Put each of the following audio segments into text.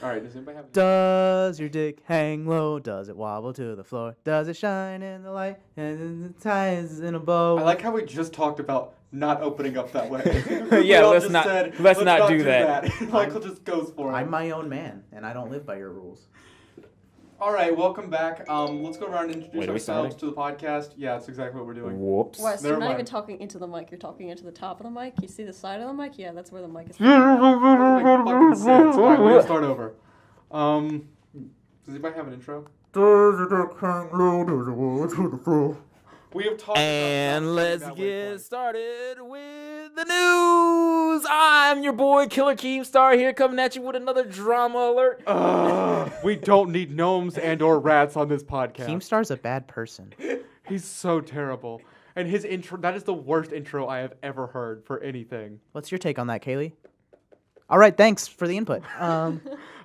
All right, does anybody have... Does your dick hang low? Does it wobble to the floor? Does it shine in the light and it ties in a bow? I like how we just talked about not opening up that way. Yeah, let's not do that. Michael just goes for it. I'm my own man, and I don't live by your rules. All right, welcome back. Let's go around and introduce Wait, are we ourselves starting? to the podcast. Yeah, that's exactly what we're doing. Whoops. Wes, Never you're not mind. even talking into the mic. You're talking into the top of the mic. You see the side of the mic? Yeah, that's where the mic is. Doesn't make fucking sense. All right, we're gonna start over. Does anybody have an intro? Does your dick hang low? Does it wobble to the floor? We have talked And about let's that get waypoint. started with the news. I'm your boy Killer Keemstar here, coming at you with another drama alert. We don't need gnomes and or rats on this podcast. Keemstar's a bad person. He's so terrible. And his intro, that is the worst intro I have ever heard for anything. What's your take on that, Kaylee? All right, thanks for the input.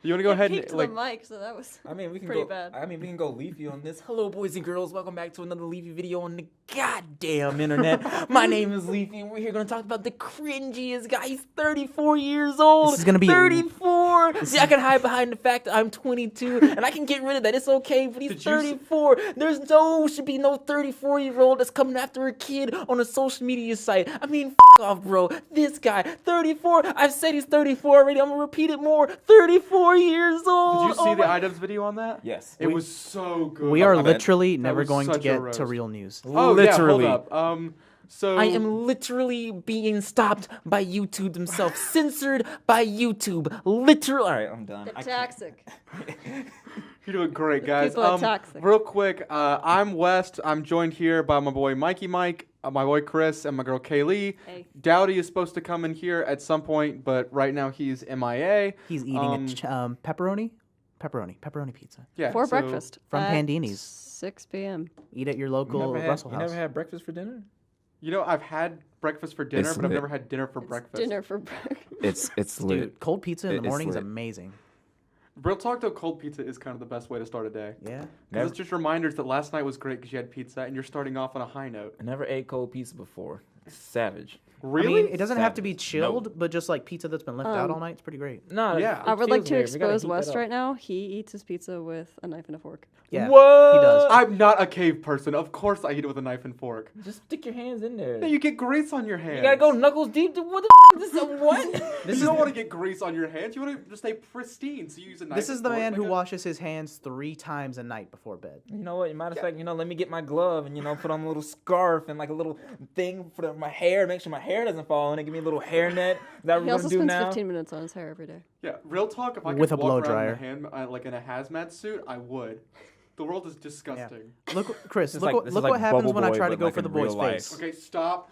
You want to go ahead Peeked and to the mic, so that was pretty bad. We can go leafy on this. Hello, boys and girls. Welcome back to another leafy video on the goddamn internet. My name is Leafy, and we're here going to talk about the cringiest guy. He's 34 years old. This is gonna be 34. See, I can hide behind the fact that I'm 22, and I can get rid of that. It's okay, but he's 34. Should be no 34-year-old that's coming after a kid on a social media site. I mean, off, bro. This guy, 34. I've said he's 34 already. I'm gonna repeat it more. 34 years old. Did you see the items video on that? Yes. It was so good. We are bad. literally That never was going to such a get roast. to real news. Oh, Literally. Yeah, hold up. So I am literally being stopped by YouTube themselves, censored by YouTube. Literally. All right, I'm done. The I can't. toxic. You're doing great, guys. People are toxic. Real quick, I'm West. I'm joined here by my boy Mikey Mike, my boy Chris, and my girl Kaylee. Hey. Dowdy is supposed to come in here at some point, but right now he's MIA. He's eating pepperoni pizza Yeah, For so- breakfast. from at Pandini's. 6 p.m. Eat at your local Russell You House. never had breakfast for dinner? You know, I've had breakfast for dinner, It's but I've lit. never had dinner for breakfast. Dinner for breakfast. It's Dude, cold pizza in the It's morning is lit. amazing. Real talk though, cold pizza is kind of the best way to start a day. Yeah. Because it's just reminders that last night was great because you had pizza and you're starting off on a high note. I never ate cold pizza before. It's savage. Really? I mean, it doesn't have to be Savage. chilled, but just like pizza that's been left out all night, it's pretty great. No, Yeah. I would like to expose West right now. He eats his pizza with a knife and a fork. Yeah. What? He does. I'm not a cave person. Of course I eat it with a knife and fork. Just stick your hands in there. No, you get grease on your hands. You gotta go knuckles deep. What the this is what? You don't want to get grease on your hands. You want to just stay pristine. So you use a knife. This is and the fork man like who a- washes his hands 3 times a night before bed. You know what? Matter of fact, let me get my glove and put on a little scarf and like a little thing for my hair. Make sure my hair doesn't fall in it. Give me a little hairnet. Is that what He we're also gonna do spends now? 15 minutes on his hair every day. Yeah, real talk. If I could With a walk blow around dryer. in a like in a hazmat suit, I would. The world is disgusting. Look, Chris, This is look, like- what, this is look like what happens Bubble when I Boy, try to but go like for the in boy's real life. face. Okay, stop.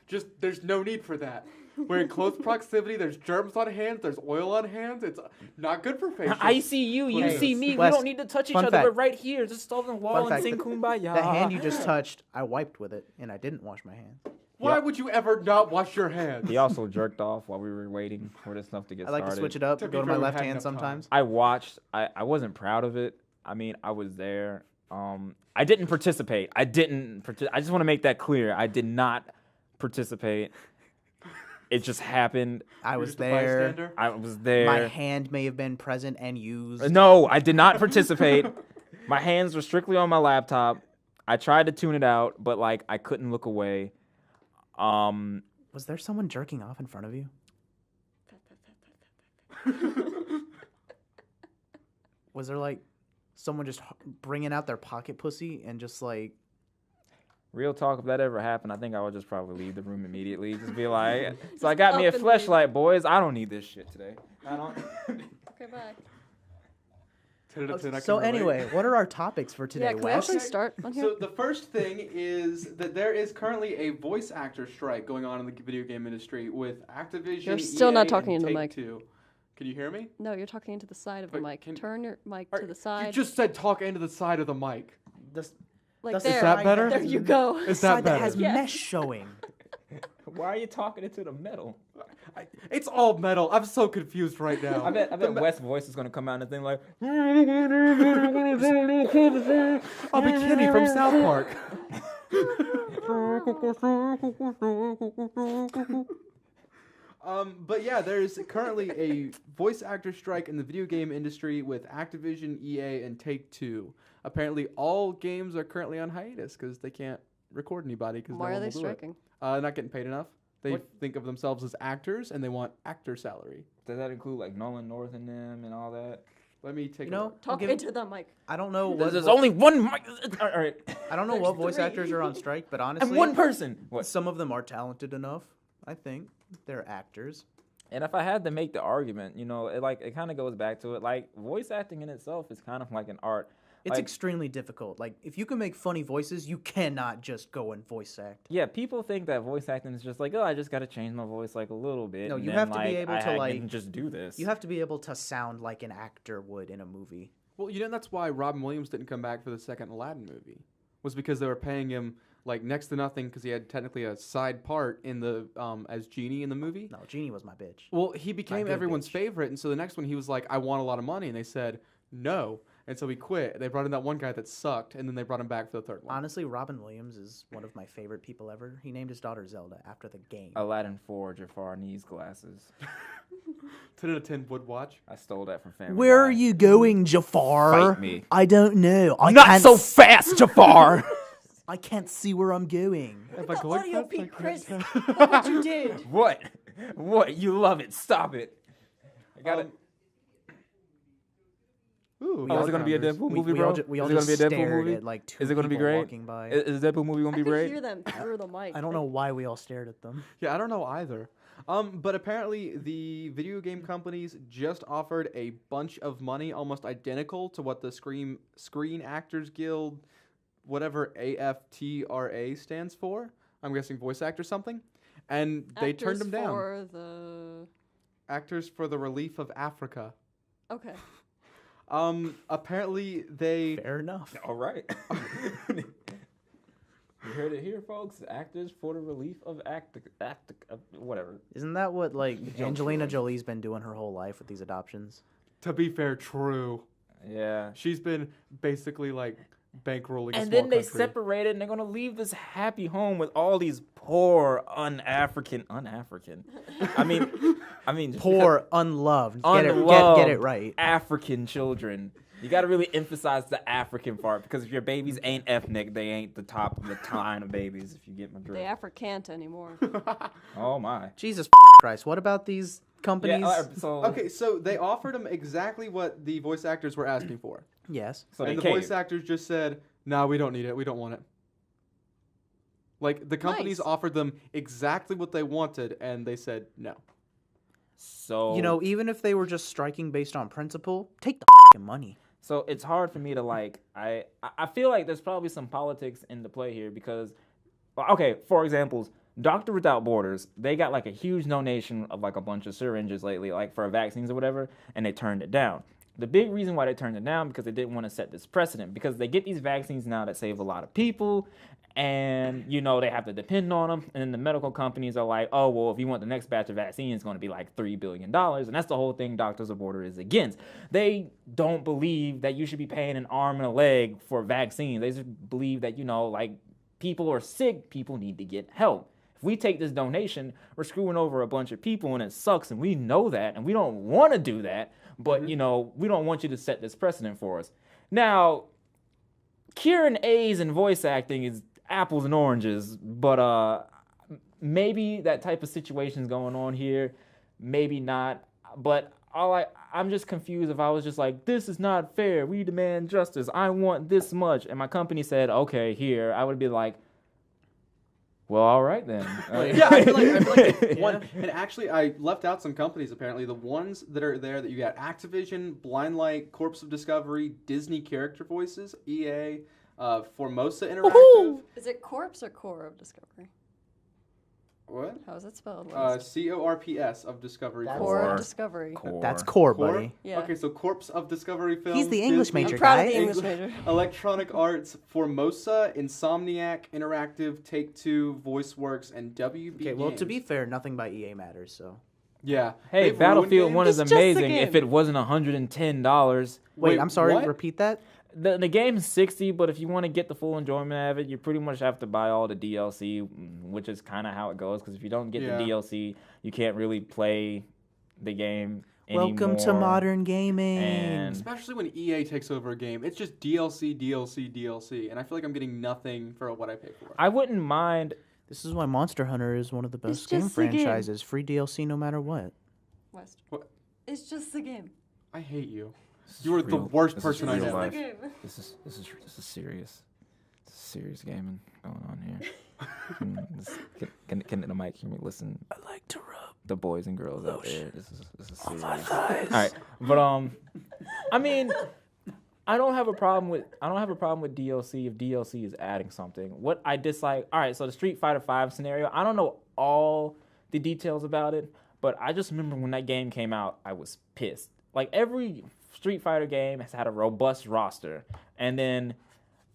Just there's no need for that. We're in close proximity. There's germs on hands. There's oil on hands. It's not good for facial. I see you. You Hey, see me. Wes, we don't need to touch each fun other. fact. We're right here. Just stall on the wall Fun and fact, sing Kumbaya. The hand you just touched, I wiped with it, and I didn't wash my hands. Why would you ever not wash your hands? He also jerked off while we were waiting for this stuff to get I like started. to switch it up, To be go to my fair, we left had hand enough time. sometimes. I watched. I wasn't proud of it. I mean, I was there. I didn't participate. I just want to make that clear. I did not participate. It just happened. I You're was just a there. bystander? I was there. My hand may have been present and used. No, I did not participate. My hands were strictly on my laptop. I tried to tune it out, but like I couldn't look away. Was there someone jerking off in front of you? Was there like someone just bringing out their pocket pussy and just like Real talk, if that ever happened, I think I would just probably leave the room immediately. Just be like, so I got me a up and leave. fleshlight, boys. I don't need this shit today. I don't. Okay, bye. 10 out of 10, I So can relate. anyway, what are our topics for today, Yeah, can we Wes? actually start on here? So the first thing is that there is currently a voice actor strike going on in the video game industry with Activision. You're still not EA, talking and into the mic. Take-Two. Can you hear me? No, you're talking into the side of the Wait, mic. can- Turn your mic All to right, the side. You just said talk into the side of the mic. This, like that's- there. Is that better? There you go. Is side that that better? has Yes. mesh showing. Why are you talking into the metal? It's all metal. I'm so confused right now. I bet West's voice is gonna come out and thing like. I'll be Kenny from South Park. But yeah, there's currently a voice actor strike in the video game industry with Activision, EA, and Take-Two. Apparently, all games are currently on hiatus because they can't record anybody because no Why are one they will do striking? it. Not getting paid enough. They What? think of themselves as actors and they want actor salary. Does that include like Nolan North and them and all that? Let me take You a know, look. I'll Talk give- into the mic. I don't know what. There's only one mic. All right. I don't know There's what voice 3. actors are on strike, but honestly, And one person. What? some of them are talented enough. I think they're actors. And if I had to make the argument, you know, it kind of goes back to it. Like voice acting in itself is kind of like an art. It's Like- extremely difficult. Like, if you can make funny voices, you cannot just go and voice act. Yeah, people think that voice acting is just like, oh, I just got to change my voice like a little bit. No, and you then, have to be like, able to, I like- can just do this. You have to be able to sound like an actor would in a movie. Well, you know, that's why Robin Williams didn't come back for the second Aladdin movie. Was because they were paying him like next to nothing because he had technically a side part in the as Genie in the movie. No, Genie was my bitch. Well, he became good everyone's bitch. favorite, and so the next one he was like, "I want a lot of money," and they said no, and so he quit. They brought in that one guy that sucked, and then they brought him back for the third one. Honestly, Robin Williams is one of my favorite people ever. He named his daughter Zelda after the game. Aladdin 4 Jafar needs glasses. 10 out of 10 would watch. I stole that from Family Where Guy. are you going, Jafar? Fight me. I don't know. Not so fast, Jafar! I can't see where I'm going. If The I go like audio that, I peak, can't Chris. tell. Look what you did. What? What? You love it. Stop it. I got it. Ooh, Oh, is it going to be a numbers. Deadpool movie, we bro? all, we all is it just going to be a Deadpool stared movie? at like two Is it gonna be people great? walking by. Is the Deadpool movie going I to be could great? hear them through the mic. I don't know why we all stared at them. Yeah, I don't know either. But apparently the video game companies just offered a bunch of money, almost identical to what the Screen Actors Guild, whatever AFTRA stands for. I'm guessing voice actor something. And they turned them down. For the... Actors for the Relief of Africa. Okay. Apparently they... Fair enough. All right. You heard it here, folks. Actors for the relief of whatever. Isn't that what like Angelina Jolie's been doing her whole life with these adoptions? To be fair, true. Yeah. She's been basically like bankrolling a And small then they country. separated, and they're gonna leave this happy home with all these poor, un-African. I mean, just Poor, unloved. unloved Get it right. African children. You got to really emphasize the African part because if your babies ain't ethnic, they ain't the top of the line of babies. If you get my drift. They African't anymore. Oh my. Jesus Christ! What about these Yeah. companies? So Okay, so they offered him exactly what the voice actors were asking for. Yes. So they And the caved. voice actors just said, "No, we don't need it. We don't want it." Like the companies Nice. offered them exactly what they wanted, and they said no. So You know, even if they were just striking based on principle, take the money. So it's hard for me to like. I feel like there's probably some politics into play here because, okay, for examples, Doctor Without Borders, they got like a huge donation of like a bunch of syringes lately, like for vaccines or whatever, and they turned it down. The big reason why they turned it down because they didn't want to set this precedent because they get these vaccines now that save a lot of people. And, you know, they have to depend on them. And then the medical companies are like, oh, well, if you want the next batch of vaccine, it's going to be like $3 billion. And that's the whole thing Doctors Without Borders is against. They don't believe that you should be paying an arm and a leg for vaccines. They just believe that, you know, like people are sick, people need to get help. If we take this donation, we're screwing over a bunch of people and it sucks. And we know that. And we don't want to do that. But, you know, we don't want you to set this precedent for us. Now, curing A's in voice acting is apples and oranges, but maybe that type of situation's going on here, maybe not. But I'm just confused if I was just like, this is not fair, we demand justice, I want this much, and my company said, okay, here, I would be like, well, all right then. Yeah, I feel like one. And actually, I left out some companies. Apparently, the ones that are there that you got: Activision, Blindlight, Corpse of Discovery, Disney Character Voices, EA. Formosa Interactive. Is it Corpse or Core of Discovery? What? How is it spelled? CORPS of Discovery. That's Core Core. of Discovery. That's core, Core? buddy. Yeah. Okay, so Corpse of Discovery Films. He's the English Disney- major I'm proud of guy. the English major. Electronic Arts, Formosa, Insomniac Interactive, Take-Two, VoiceWorks, and WB Okay, well, Games. to be fair, nothing by EA matters, so. Yeah. Hey, They've Battlefield ruined 1 is games. It's just a amazing if game. it wasn't $110. Wait, I'm sorry, what? repeat that? The game's $60, but if you want to get the full enjoyment out of it, you pretty much have to buy all the DLC, which is kind of how it goes. Because if you don't get the DLC, you can't really play the game anymore. Welcome to modern gaming. And especially when EA takes over a game, it's just DLC, DLC, DLC, and I feel like I'm getting nothing for what I pay for. I wouldn't mind. This is why Monster Hunter is one of the best game just the game. franchises. Free DLC no matter what. West. What? It's just the game. I hate you. You are the worst person I know. Life. This is serious. This is serious gaming going on here. Can the mic hear me? Listen. I like to rub the boys and girls out there. This is serious. on my thighs. All right, but I mean, I don't have a problem with DLC if DLC is adding something. What I dislike, all right, so the Street Fighter V scenario, I don't know all the details about it, but I just remember when that game came out, I was pissed. Like every Street Fighter game has had a robust roster, and then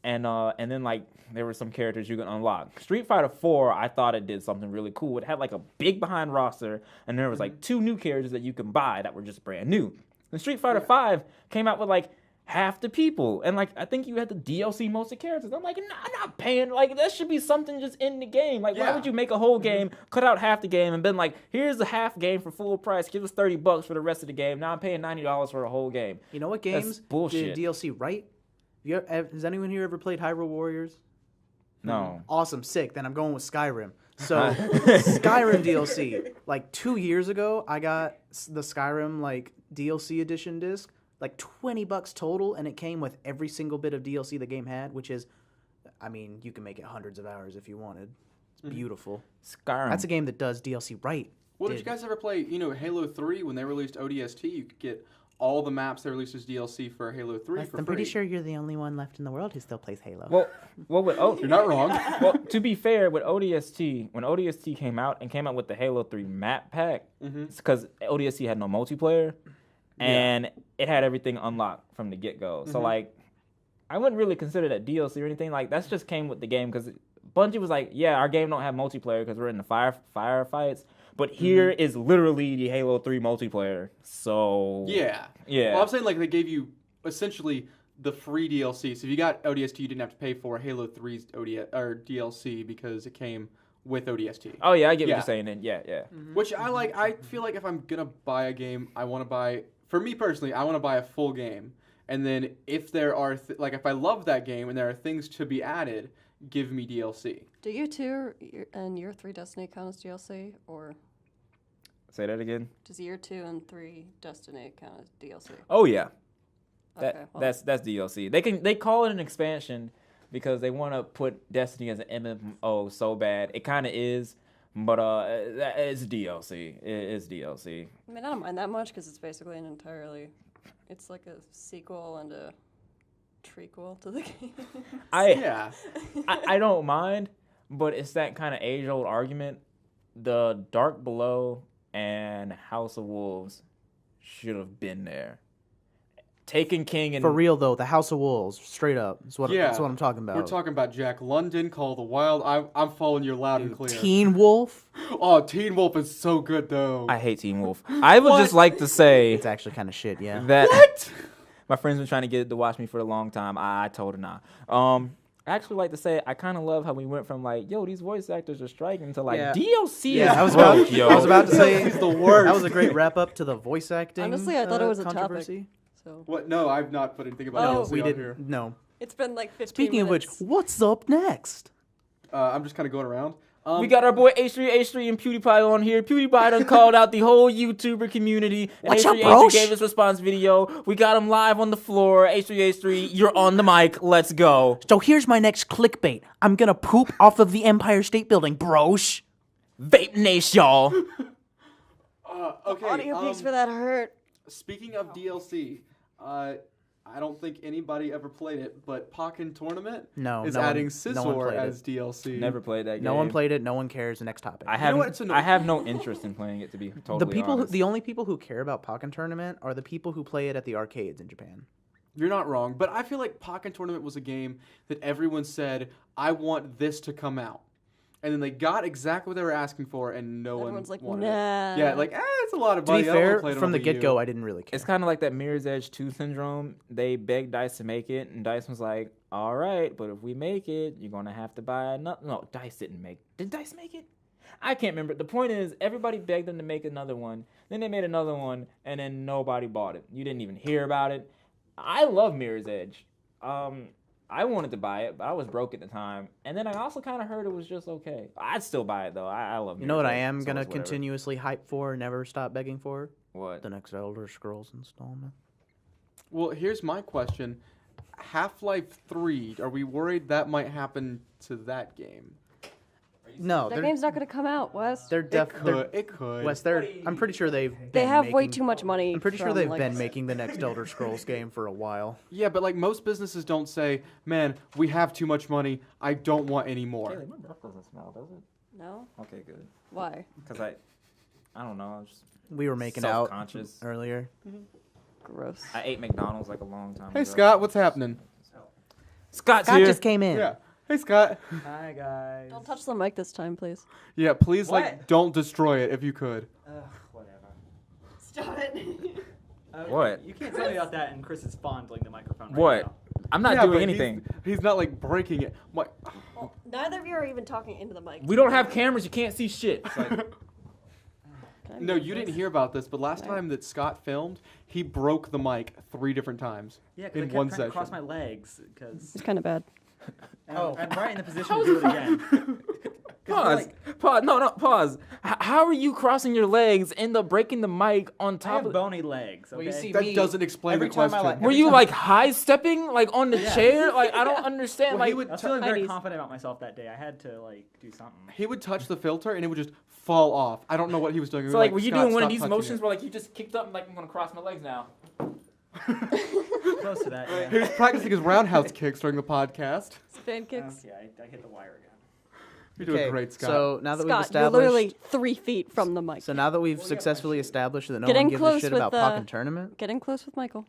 like there were some characters you could unlock. Street Fighter 4, I thought it did something really cool. It had like a big behind roster, and there was like 2 new characters that you can buy that were just brand new. And Street Fighter 5 came out with like half the people, and like I think you had the DLC most of the characters. I'm like, nah, I'm not paying. Like that should be something just in the game. Like why would you make a whole game, cut out half the game, and been like, here's the half game for full price. Give us $30 for the rest of the game. Now I'm paying $90 for a whole game. You know what games That's bullshit. did DLC right? Has anyone here ever played Hyrule Warriors? No. Awesome, sick. Then I'm going with Skyrim. So Skyrim DLC. Like 2 years ago, I got the Skyrim like DLC edition disc, like $20 total, and it came with every single bit of DLC the game had, which is, I mean, you can make it hundreds of hours if you wanted. It's beautiful. Skyrim. That's a game that does DLC right. Well, did you guys ever play, Halo 3 when they released ODST? You could get all the maps they released as DLC for Halo 3 for free. I'm pretty sure you're the only one left in the world who still plays Halo. Well, You're not wrong. Well, to be fair, with ODST, when ODST came out with the Halo 3 map pack, it's because ODST had no multiplayer, and it had everything unlocked from the get-go. So, like, I wouldn't really consider that DLC or anything. Like, that's just came with the game, because Bungie was like, yeah, our game don't have multiplayer because we're in the firefights, but here is literally the Halo 3 multiplayer. So... Yeah. Well, I'm saying, like, they gave you, essentially, the free DLC. So if you got ODST, you didn't have to pay for Halo 3's DLC because it came with ODST. Oh, yeah, I get what you're saying then. Yeah. Which I like. I feel like if I'm going to buy a game, I want to buy... For me personally, I want to buy a full game. And then if there are... if I love that game and there are things to be added, give me DLC. Do you 2 and Year 3 Destiny count as DLC, or... Say that again? Does Year 2 and 3 Destiny count as DLC? Oh, yeah. Okay, well, That's DLC. They call it an expansion because they want to put Destiny as an MMO so bad. It kind of is, but it's DLC. It's DLC. I mean, I don't mind that much because it's basically it's like a sequel and a trequel to the game. I don't mind, but it's that kind of age-old argument. The Dark Below and House of Wolves should have been there. Taken King and... For real, though, the House of Wolves, straight up. That's what I'm talking about. We're talking about Jack London, Call of the Wild. I'm following you loud and clear. Teen Wolf? Oh, Teen Wolf is so good, though. I hate Teen Wolf. I would just like to say... It's actually kind of shit, yeah. That What? My friend's been trying to get it to watch me for a long time. I told her nah. I actually like to say I kind of love how we went from like, yo, these voice actors are striking to like DLC. Yeah, I was about to say he's the worst. That was a great wrap up to the voice acting. Honestly, I thought it was a controversy. topic. So. What? No, I've not put anything about DLC we on didn't. here. No. It's been like 15 Speaking minutes. of which, what's up next? I'm just kind of going around. We got our boy H3 and PewDiePie on here. PewDiePie done called out the whole YouTuber community. What's up, H3 bro? gave his response video. We got him live on the floor. H3, you're on the mic. Let's go. So here's my next clickbait. I'm gonna poop off of the Empire State Building, brosh. Vape Nation, y'all. Okay. Audio peaks for that hurt. Speaking of DLC, I don't think anybody ever played it, but Pokken Tournament is adding Scizor as DLC. Never played that game. No one played it. No one cares. Next topic. I have no interest in playing it, to be totally honest. The only people who care about Pokken Tournament are the people who play it at the arcades in Japan. You're not wrong, but I feel like Pokken Tournament was a game that everyone said, I want this to come out. and then they got exactly what they were asking for, and Everyone's like, wanted it. nah. Yeah, like, it's a lot of To money. be I don't wanna fair, play it on from the Wii U. get-go, I didn't really care. It's kind of like that Mirror's Edge 2 syndrome. They begged DICE to make it, and DICE was like, all right, but if we make it, you're going to have to buy another. No, DICE didn't make it. Did DICE make it? I can't remember. The point is, everybody begged them to make another one. Then they made another one, and then nobody bought it. You didn't even hear about it. I love Mirror's Edge. I wanted to buy it, but I was broke at the time. And then I also kind of heard it was just okay. I'd still buy it, though. I love Mirror's You know what I Edge, am so going to it's whatever. continuously hype for and never stop begging for? What? The next Elder Scrolls installment. Well, here's my question. Half-Life 3, are we worried that might happen to that game? No, That game's not going to come out, Wes. they're It could. Wes, I'm pretty sure they've They been have way making- too much money. I'm pretty sure from, they've like, been making the next Elder Scrolls game for a while. Yeah, but like most businesses don't say, man, we have too much money. I don't want any more. Kaylee, my breath doesn't smell, does it? No? Okay, good. Why? Because I don't know. I was just We were making out self-conscious. earlier. Gross. I ate McDonald's like a long time Hey, ago. Scott, what's happening? Scott's Scott here. just came in. Yeah. Hey, Scott. Hi, guys. Don't touch the mic this time, please. Yeah, please, like, What? don't destroy it if you could. Whatever. Stop it. What? You can't tell me about that, and Chris is fondling the microphone right What? now. I'm not Yeah, doing but anything. He's not, like, breaking it. What? Well, neither of you are even talking into the mic. We don't have cameras. You can't see shit. It's like, Can I No, mute you this? didn't hear about this, but last Okay. time that Scott filmed, he broke the mic 3 different times. Yeah, because I in kept one trying to cross session. my legs, because It's kind of bad. I'm right in the position to do it again. pause. Pause. No. Pause. How are you crossing your legs? End up breaking the mic on I top have of. bony legs, okay? Well, you see, That me, doesn't explain every the time I, question. like, Were you like high stepping like on the chair? Like I don't understand. Well, he like would I was feeling very Nineties. confident about myself that day. I had to, like, do something. He would touch the filter and it would just fall off. I don't know what he was doing. We so were like were you "Scott, doing one of stop these touching motions it." where like you just kicked up and like I'm gonna cross my legs now? Close to that, yeah. He was practicing his roundhouse kicks during the podcast. Fan kicks. Yeah, I hit the wire again. You're doing Okay, great, Scott. so now that we've Scott, you're established, literally 3 feet from the mic. so now that we've successfully established that no Getting one gives a close shit with about the- Pokken Tournament, Getting close with Michael.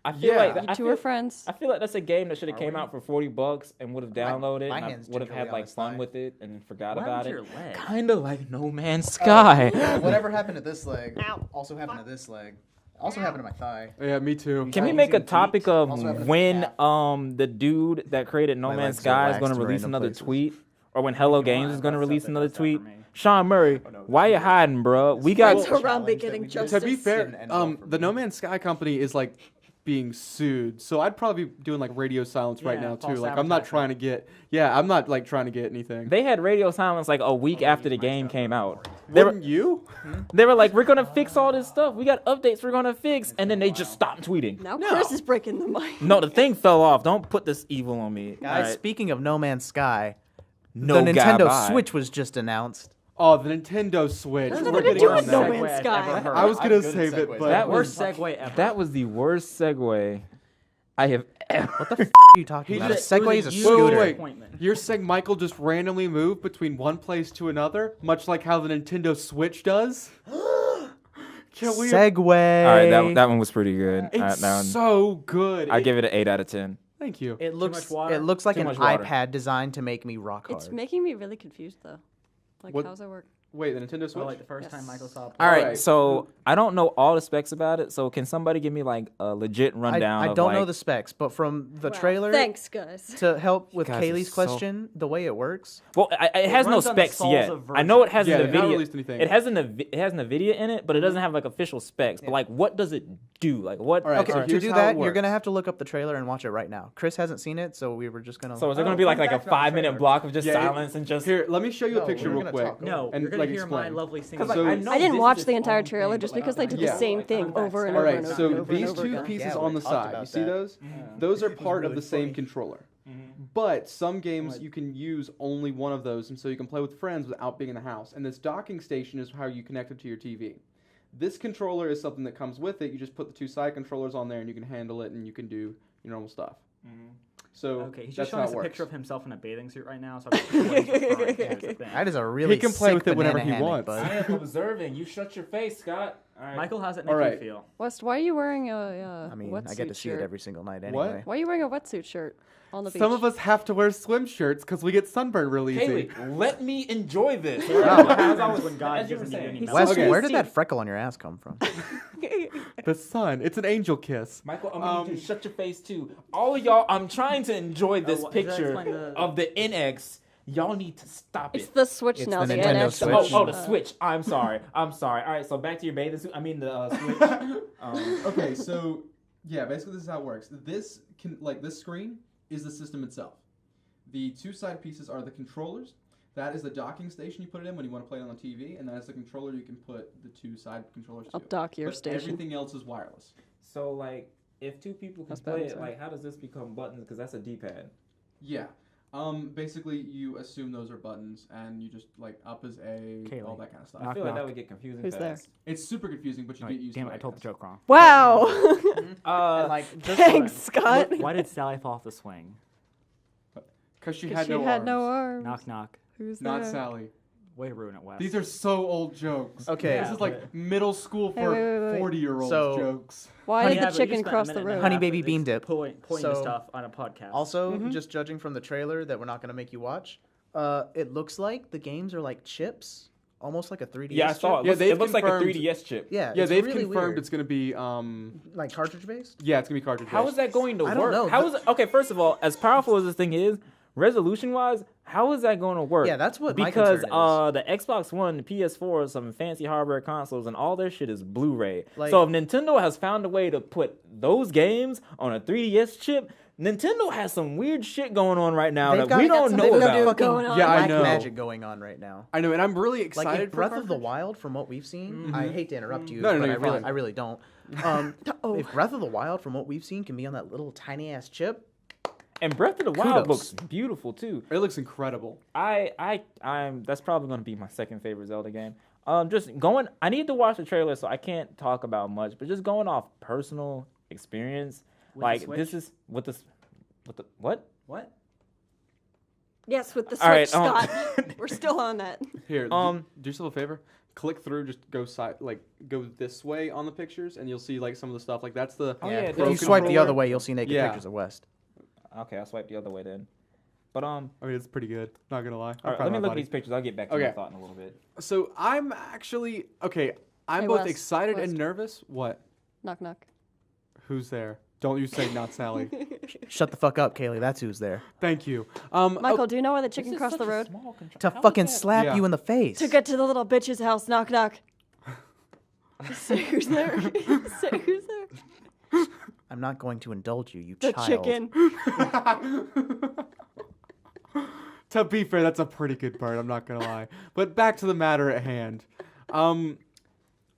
I feel Yeah. like You I two feel, are friends. I feel like that's a game that should have Are came we? out for $40 and would have downloaded my and I hand's would have gingerly had on like his fun thigh. with it and forgot What about happened it. to your leg? Kind of like No Man's Sky. whatever happened to this leg Ow. also happened to this leg. Also happened to my thigh. Yeah, me too. Can we Using make a feet. topic of Also happened to when the the dude that created No My Man's legs are Sky is waxed going to in release random another places. tweet? Or when Hello If you Games want, is going to that's release stuff that another does that tweet? for me. Sean Murray, why you hiding, bro? We got Friends around me challenge that getting we did. justice. To be fair, Didn't end well for the me. No Man's Sky company is like being sued, so I'd probably be doing like radio silence right Yeah, now too. false Like I'm not advertisement. trying to get, I'm not like trying to get anything. They had radio silence like a week after the game came out. Wouldn't you? They were like, we're going to fix all this stuff. We got updates we're going to fix. And then they just stopped tweeting. Now Chris is breaking the mic. No, the thing fell off. Don't put this evil on me. Guys, Alright. speaking of No Man's Sky, No the guy Nintendo bye. Switch was just announced. Oh, the Nintendo Switch. There's We're nothing to getting do on with No that. Man's Segue I've Sky. ever heard. I was I'm gonna good at save it, segues. but That Worst was- segue ever. That was the worst segue I have ever. What the f are you talking He about? A just- Segway is a huge scooter. wait. appointment. You're saying Michael just randomly moved between one place to another, much like how the Nintendo Switch does? Can we? Segway. All right, that one was pretty good. It's That one, so good. I give it an 8 out of 10. Thank you. It looks. much water? It looks like Too an much water. iPad designed to make me rock hard. It's making me really confused though. Like, What- how's that work? Wait, the Nintendo Switch? Well, like the first Yes. time Michael saw. All right, Alright. so I don't know all the specs about it. So can somebody give me like a legit rundown? I of, don't like, know the specs, but from the Wow. trailer, Thanks, guys. to help with guys are Kaylee's so- question, the way it works, Well, it has no runs on the specs souls yet. of I know it has Yeah, an they haven't NVIDIA. released anything. It has an NVIDIA in it, but it doesn't have like official specs. But like, what does it do? Like, what? All right, okay, so to here's do how that, it you're works. gonna have to look up the trailer and watch it right now. Chris hasn't seen it, so we were just gonna. So is there Oh, going to be like fun a fact about the 5-minute trailer. block of just Yeah, silence and just? Here, let me show you a No, picture we're real gonna quick. talk. No, and you're gonna like hear my explain. lovely singing. So- I didn't this watch is the its entire own trailer thing, just but because they did the Yeah. same thing over and All over right, and over so and over these and over two again. pieces Yeah, on we the talked side, about you see that. those? Mm. Those are It was part of really the same funny. controller. Mm-hmm. But some games you can use only one of those, and so you can play with friends without being in the house. And this docking station is how you connect it to your TV. This controller is something that comes with it. You just put the two side controllers on there, and you can handle it, and you can do your normal stuff. So Okay, he's that's just showing how us it a works. picture of himself in a bathing suit right now. So I'm not sure what he's referring to as a thing. That is a really can play sick with it whenever banana he hammock, wants. bud. I am observing. You shut your face, Scott. All right. Michael, how's it make All right. you feel? West, why are you wearing a I mean, wetsuit I get to see shirt? it every single night What? anyway. Why are you wearing a wetsuit shirt on the beach? Some of us have to wear swim shirts because we get sunburned really easy. Kaylee, let me enjoy this. As I was when God as you were doesn't need saying. any Wes, Okay. where did that freckle on your ass come from? The sun. It's an angel kiss. Michael, I'm gonna need you to shut your face too. All of y'all, I'm trying to enjoy this what- does that picture explain the- of the NX. Y'all need to stop It's it. the Switch It's now. the The Nintendo NX. Switch. Oh, the Switch. I'm sorry. I'm sorry. All right, so back to your bathing suit. I mean the Switch. Okay, so yeah, basically this is how it works. This screen is the system itself. The two side pieces are the controllers. That is the docking station you put it in when you want to play it on the TV, and that is the controller you can put the two side controllers to. I'll dock your But station. everything else is wireless. So like, if two people can That's play bad, it, sorry. like, how does this become buttons? Because that's a D-pad. Yeah. Basically you assume those are buttons, and you just like up is A, Kaylee. all that kind of stuff. I Knock, feel like that knock. would get confusing. Who's there? fast. It's super confusing, but you get used Damn to it, it. I told the joke wrong. Wow. And like, just Thanks, Scott. Why did Sally fall off the swing? Because she 'Cause had she no had arms. no arms. Knock, knock. Who's Not there? Sally. Way to ruin it, Wes. These are so old jokes. Okay. This is like middle school Hey, for wait. 40-year-old So- jokes. Why Honey, did yeah, the but you chicken spent a cross minute the and a road? Honey half baby ex- bean dip. Pointing to So- stuff on a podcast. Also, just judging from the trailer that we're not going to make you watch, it looks like the games are like chips, almost like a 3DS Yeah, I saw chip. it. Yeah, It they've looks like a confirmed- 3DS chip. Yeah, Yeah, it's they've really confirmed weird. it's going to be Like cartridge based? yeah, it's going to be cartridge. How is that going to I don't work? know. How is it, okay? First of all, as powerful as this thing is, resolution-wise, how is that going to work? Yeah, that's what my because concern the Xbox One, the PS4, some fancy hardware consoles, and all their shit is Blu-ray. Like- so if Nintendo has found a way to put those games on a 3DS chip, Nintendo has some weird shit going on right now They've that we got don't they've know got about. fucking going on. Yeah, I black know. magic going on right now. I know, and I'm really Like excited if for Breath of the cartridge. Wild, from what we've seen, I hate to interrupt you, No, no, but you're fine. I really don't. Oh. If Breath of the Wild, from what we've seen, can be on that little tiny ass chip, And Breath of the Wild Kudos. looks beautiful too. It looks incredible. I'm that's probably gonna be my second favorite Zelda game. Just going. I need to watch the trailer, so I can't talk about much. But just going off personal experience, With the like Switch? this is with the what? What? Yes, with the Switch, All right, Scott. We're still on that. Here, Um, do yourself a favor. Click through, just go go this way on the pictures, and you'll see like some of the stuff. Like that's the Oh, yeah, if Pro you swipe the controller. other way, you'll see naked Yeah. pictures of West. Okay, I'll swipe the other way then. But I mean, it's pretty good. Not gonna lie. all right, let me look at these pictures. I'll get back to my Okay. thought in a little bit. So I'm actually okay. I'm Hey, both Wes, excited Wes. and nervous. What? Knock, knock. Who's there? Don't you say not Sally. Shut the fuck up, Kaylee. That's who's there. Thank you. Michael, do you know why the chicken crossed the road? To fucking slap Yeah. you in the face. To get to the little bitch's house. Knock, knock. Say who's there. Say who's there. I'm not going to indulge you, you The child. chicken. To be fair, that's a pretty good bird. I'm not gonna lie. But back to the matter at hand.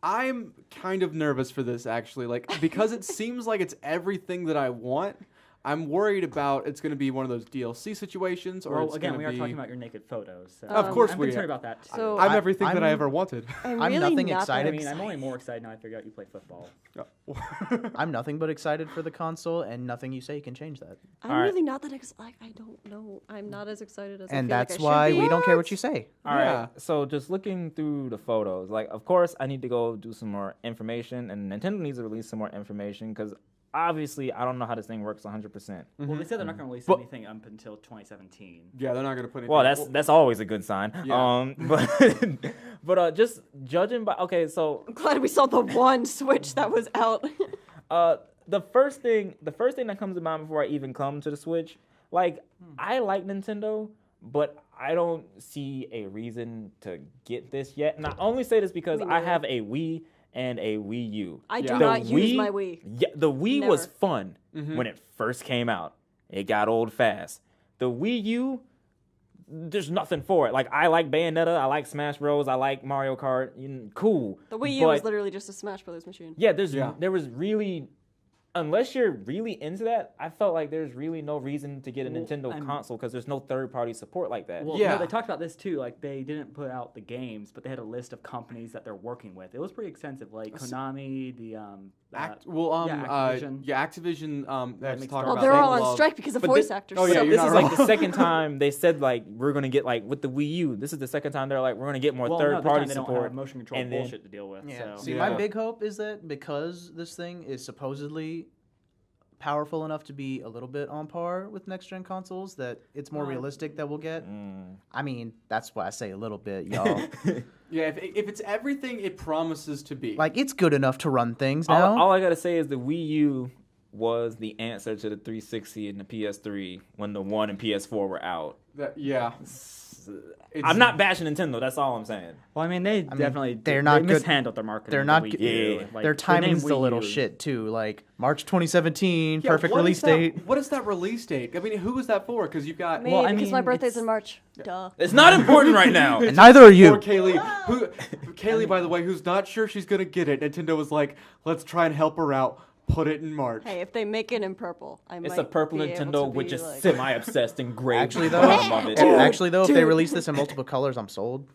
I'm kind of nervous for this actually, like because it seems like it's everything that I want. I'm worried about it's going to be one of those DLC situations, or Well, it's again, going we to are be. talking about your naked photos. So Of course I'm we concerned are. about that too. So I'm I- everything that I I'm- ever wanted. I'm I'm really nothing not excited. I That mean, I'm only excited. more excited now I figure out you play football. I'm nothing but excited for the console, and nothing you say can change that. I'm All right. really not that excited. I don't know. I'm not as excited as I And feel that's like I why should be. we don't care what you say. All right. Yeah. So just looking through the photos, like of course I need to go do some more information, and Nintendo needs to release some more information because obviously I don't know how this thing works 100%. Well, they said they're not going to release Well- anything up until 2017. Yeah, they're not going to put anything. Well, that's always a good sign. Yeah. But just judging by okay, so I'm glad we saw the one Switch that was out. the first thing that comes to mind before I even come to the Switch, like I like Nintendo, but I don't see a reason to get this yet. And I only say this because Me I neither. have a Wii and a Wii U. I do Yeah. not The use Wii- my Wii. Yeah, the Wii was Never. fun when it first came out. It got old fast. The Wii U, there's nothing for it. Like I like Bayonetta, I like Smash Bros, I like Mario Kart. Cool. The Wii U was But- literally just a Smash Brothers machine. Yeah, Yeah. there was really, unless you're really into that, I felt like there's really no reason to get a Well, Nintendo I'm- console because there's no third-party support like that. Well, Yeah. no, they talked about this too. Like they didn't put out the games, but they had a list of companies that they're working with. It was pretty extensive, like Konami, the that. Activision. Yeah, Activision. They have to makes talk sense. Well, about they're all their on love. strike because of But voice thi- actors. Oh, yeah, So you're this not is like the wrong. second time they said like we're gonna get like with the Wii U. This is the second time they're like we're gonna get more Well, third no, this party time they don't support. have motion control and then- bullshit to deal with. Yeah. So. See, Yeah. my big hope is that because this thing is supposedly powerful enough to be a little bit on par with next gen consoles, that it's more realistic that we'll get. I mean, that's why I say a little bit, y'all. Yeah, if it's everything it promises to be. Like, it's good enough to run things now. All I gotta say is the Wii U was the answer to the 360 and the PS3 when the 1 and PS4 were out. Yeah. I'm not bashing Nintendo. That's all I'm saying. Well, I mean, definitely they're not they good- mishandled their marketing. they're with not the good- Wii U. Yeah. Like, Their the name timing's a Wii little U- shit, too. Like, March 2017, Yeah, perfect what release is that- date. What is that release date? I mean, who was that for? Because you've got Me, Well, I because my mean, birthday's it's- in March. Duh. It's not important right now. And neither are Poor you. Kaylee, by the way, who's not sure she's gonna get it. Nintendo was like, let's try and help her out. Put it in March. Hey, if they make it in purple, I might It's a purple be able Nintendo to with be just like, semi-obsessed engraved Actually, at though- the bottom of it. Actually, though, if they release this in multiple colors, I'm sold.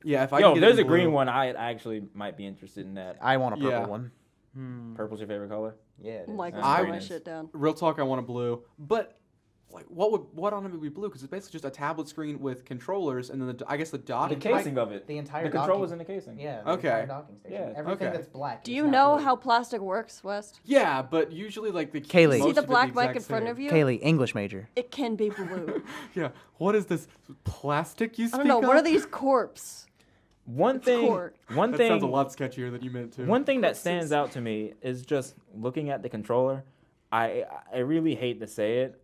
Yeah, if I Yo, can if get there's it a in green blue. one, I actually might be interested in that. I want a purple Yeah. one. Purple's your favorite color? Yeah. Michael's I writing my would- shit down. Real talk, I want a blue, but like, what on it would be blue? Because it's basically just a tablet screen with controllers, and then I guess the The docking. casing of it. The entire The controller's in the casing. Yeah. Okay. entire docking station. Yeah. Everything Okay. that's black. Do is you not know blue. how plastic works, West? Yeah, but usually like the Kaylee. most See of the it black mic exact in front same. of you? Kaylee, English major. It can be blue. Yeah. What is this plastic you I speak don't know. of? What are these corps? One thing, court. one That thing, sounds a lot sketchier than you meant to. one thing that stands out to me is just looking at the controller. I really hate to say it.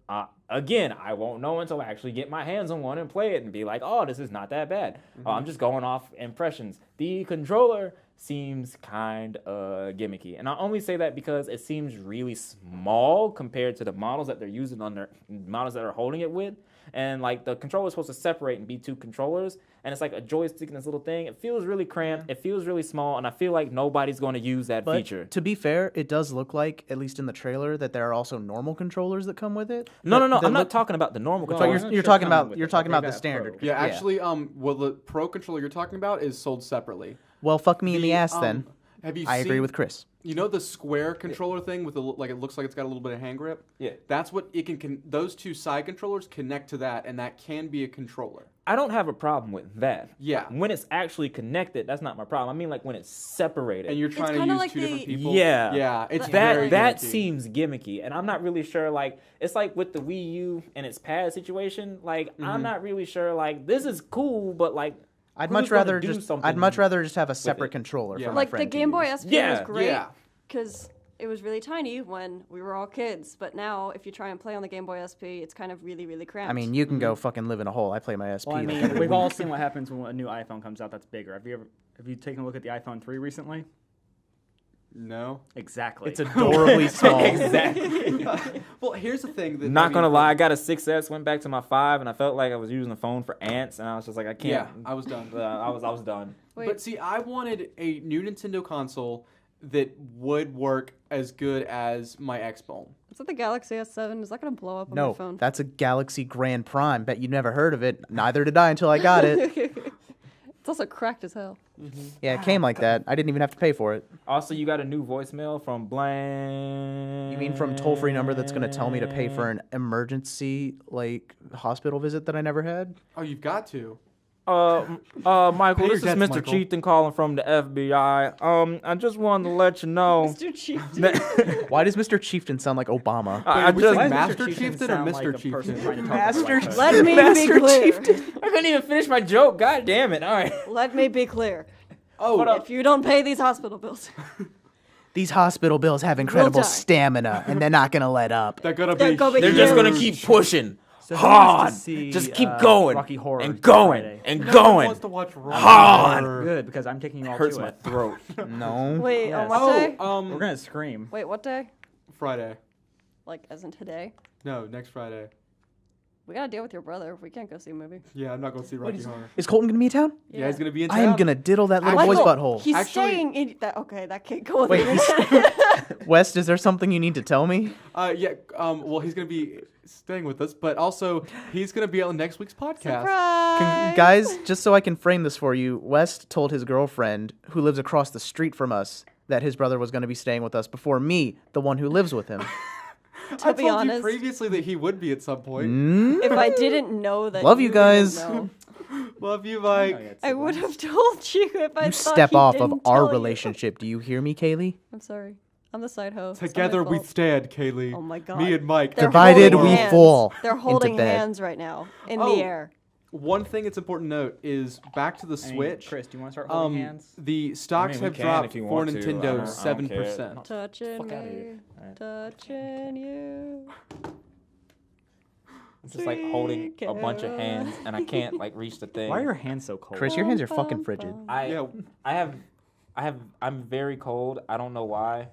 Again, I won't know until I actually get my hands on one and play it and be like, oh, this is not that bad. I'm just going off impressions. The controller seems kind of gimmicky. And I only say that because it seems really small compared to the models that they're using on their models that are holding it with. And like the controller is supposed to separate and be two controllers, and it's like a joystick and this little thing. It feels really cramped. It feels really small, and I feel like nobody's going to use that But feature. to be fair, it does look like, at least in the trailer, that there are also normal controllers that come with it. No, That- I'm that not look- talking about the normal So controller. you're talking about the got standard. Pro. Yeah, actually, well, the Pro controller you're talking about is sold separately. Well, fuck me in the ass then. Have you I agree seen- with Chris. You know the square controller thing with the like it looks like it's got a little bit of hand grip. Yeah. That's what it can. Those two side controllers connect to that, and that can be a controller. I don't have a problem with that. Yeah. When it's actually connected, that's not my problem. I mean, like when it's separated. And you're trying to kinda use like two different the- people. Yeah. Yeah. It's that very that gimmicky. seems gimmicky, and I'm not really sure. Like it's like with the Wii U and its pad situation. Like I'm not really sure. Like this is cool, but like I'd who's much gonna rather do just something I'd much rather just have a separate it? controller Yeah. for my Like the friend to Game Boy use. SP Yeah, was great yeah. because it was really tiny when we were all kids. But now, if you try and play on the Game Boy SP, it's kind of really, really cramped. I mean, you can go fucking live in a hole. I play my SP. Well, I like mean, every we've week. all seen what happens when a new iPhone comes out that's bigger. Have you taken a look at the iPhone 3 recently? No. Exactly. It's adorably small. exactly. Well, here's the thing. That, Not gonna lie, I got a 6S, went back to my 5, and I felt like I was using the phone for ants, and I was just like, I can't. Yeah, I was done. I was done. Wait. But see, I wanted a new Nintendo console that would work as good as my Xbone. is that the Galaxy S7? Is that going to blow up on my No, phone? that's a Galaxy Grand Prime. Bet you never heard of it. Neither did I until I got it. It's also cracked as hell. Yeah, it came like that. I didn't even have to pay for it. Also, you got a new voicemail from Blank. You mean from toll-free number that's going to tell me to pay for an emergency hospital visit that I never had? Oh, you've got to. Michael, Pay your this is debts, Mr. Michael. Cheaton calling from the FBI. I just wanted to let you know. Mr. Chieftain. that- Why does Mr. Chieftain sound like Obama? I we just say Why does Master Mr. Chieftain or sound Mr. like a person Chieftain? trying to talk Master to a white person? Let me be Master clear. Chieftain. I couldn't even finish my joke. God damn it! All right. Let me be clear. Oh, If you don't pay these hospital bills, These hospital bills have incredible die. stamina, and they're not going to let up. they're gonna They're be. gonna be They're huge. just gonna keep pushing So who wants hard. to see, Just keep uh, going Rocky Horror and this going Friday? and No one going. wants to watch Hard. Rocky. Good, because I'm taking you all Hurts to my it. throat. No. wait, Yes. on what day? We're gonna scream. Wait, what day? Friday. Like, as in today? No, next Friday. We gotta deal with your brother. We can't go see a movie. Yeah, I'm not gonna see Rocky Horror. Is Colton going to be in town? Yeah, he's gonna be in town. I am going to diddle that little boy's Michael, butthole. He's Actually- staying in that. Okay, that can't go with Wait, me. West, is there something you need to tell me? Yeah. Well, he's gonna be staying with us, but also he's gonna be on next week's podcast. Surprise! Guys, just so I can frame this for you, West told his girlfriend, who lives across the street from us, that his brother was going to be staying with us before me, the one who lives with him. To I be told honest, you previously that he would be at some point. Mm? if I didn't know that, Love you guys. didn't know, Love you, Mike. I would have told you if I You thought step he off of didn't our tell you. relationship. Do you hear me, Kaylee? I'm sorry. I'm the side hoe. It's not my Together we fault. stand, Kaylee. Oh my God. Me and Mike. They're Divided holding we hands. fall They're into holding bed. hands right now in Oh. the air. One thing that's important to note is back to the I mean, Switch. Chris, do you want to start holding hands? The stocks we have can dropped if you for want to. I Nintendo don't care. 7%. Touching Fuck outta me, here. Alright. touching you. It's just like holding a bunch of hands, and I can't like reach the thing. Why are your hands so cold? Chris, your hands are fucking frigid. I'm very cold. I don't know why.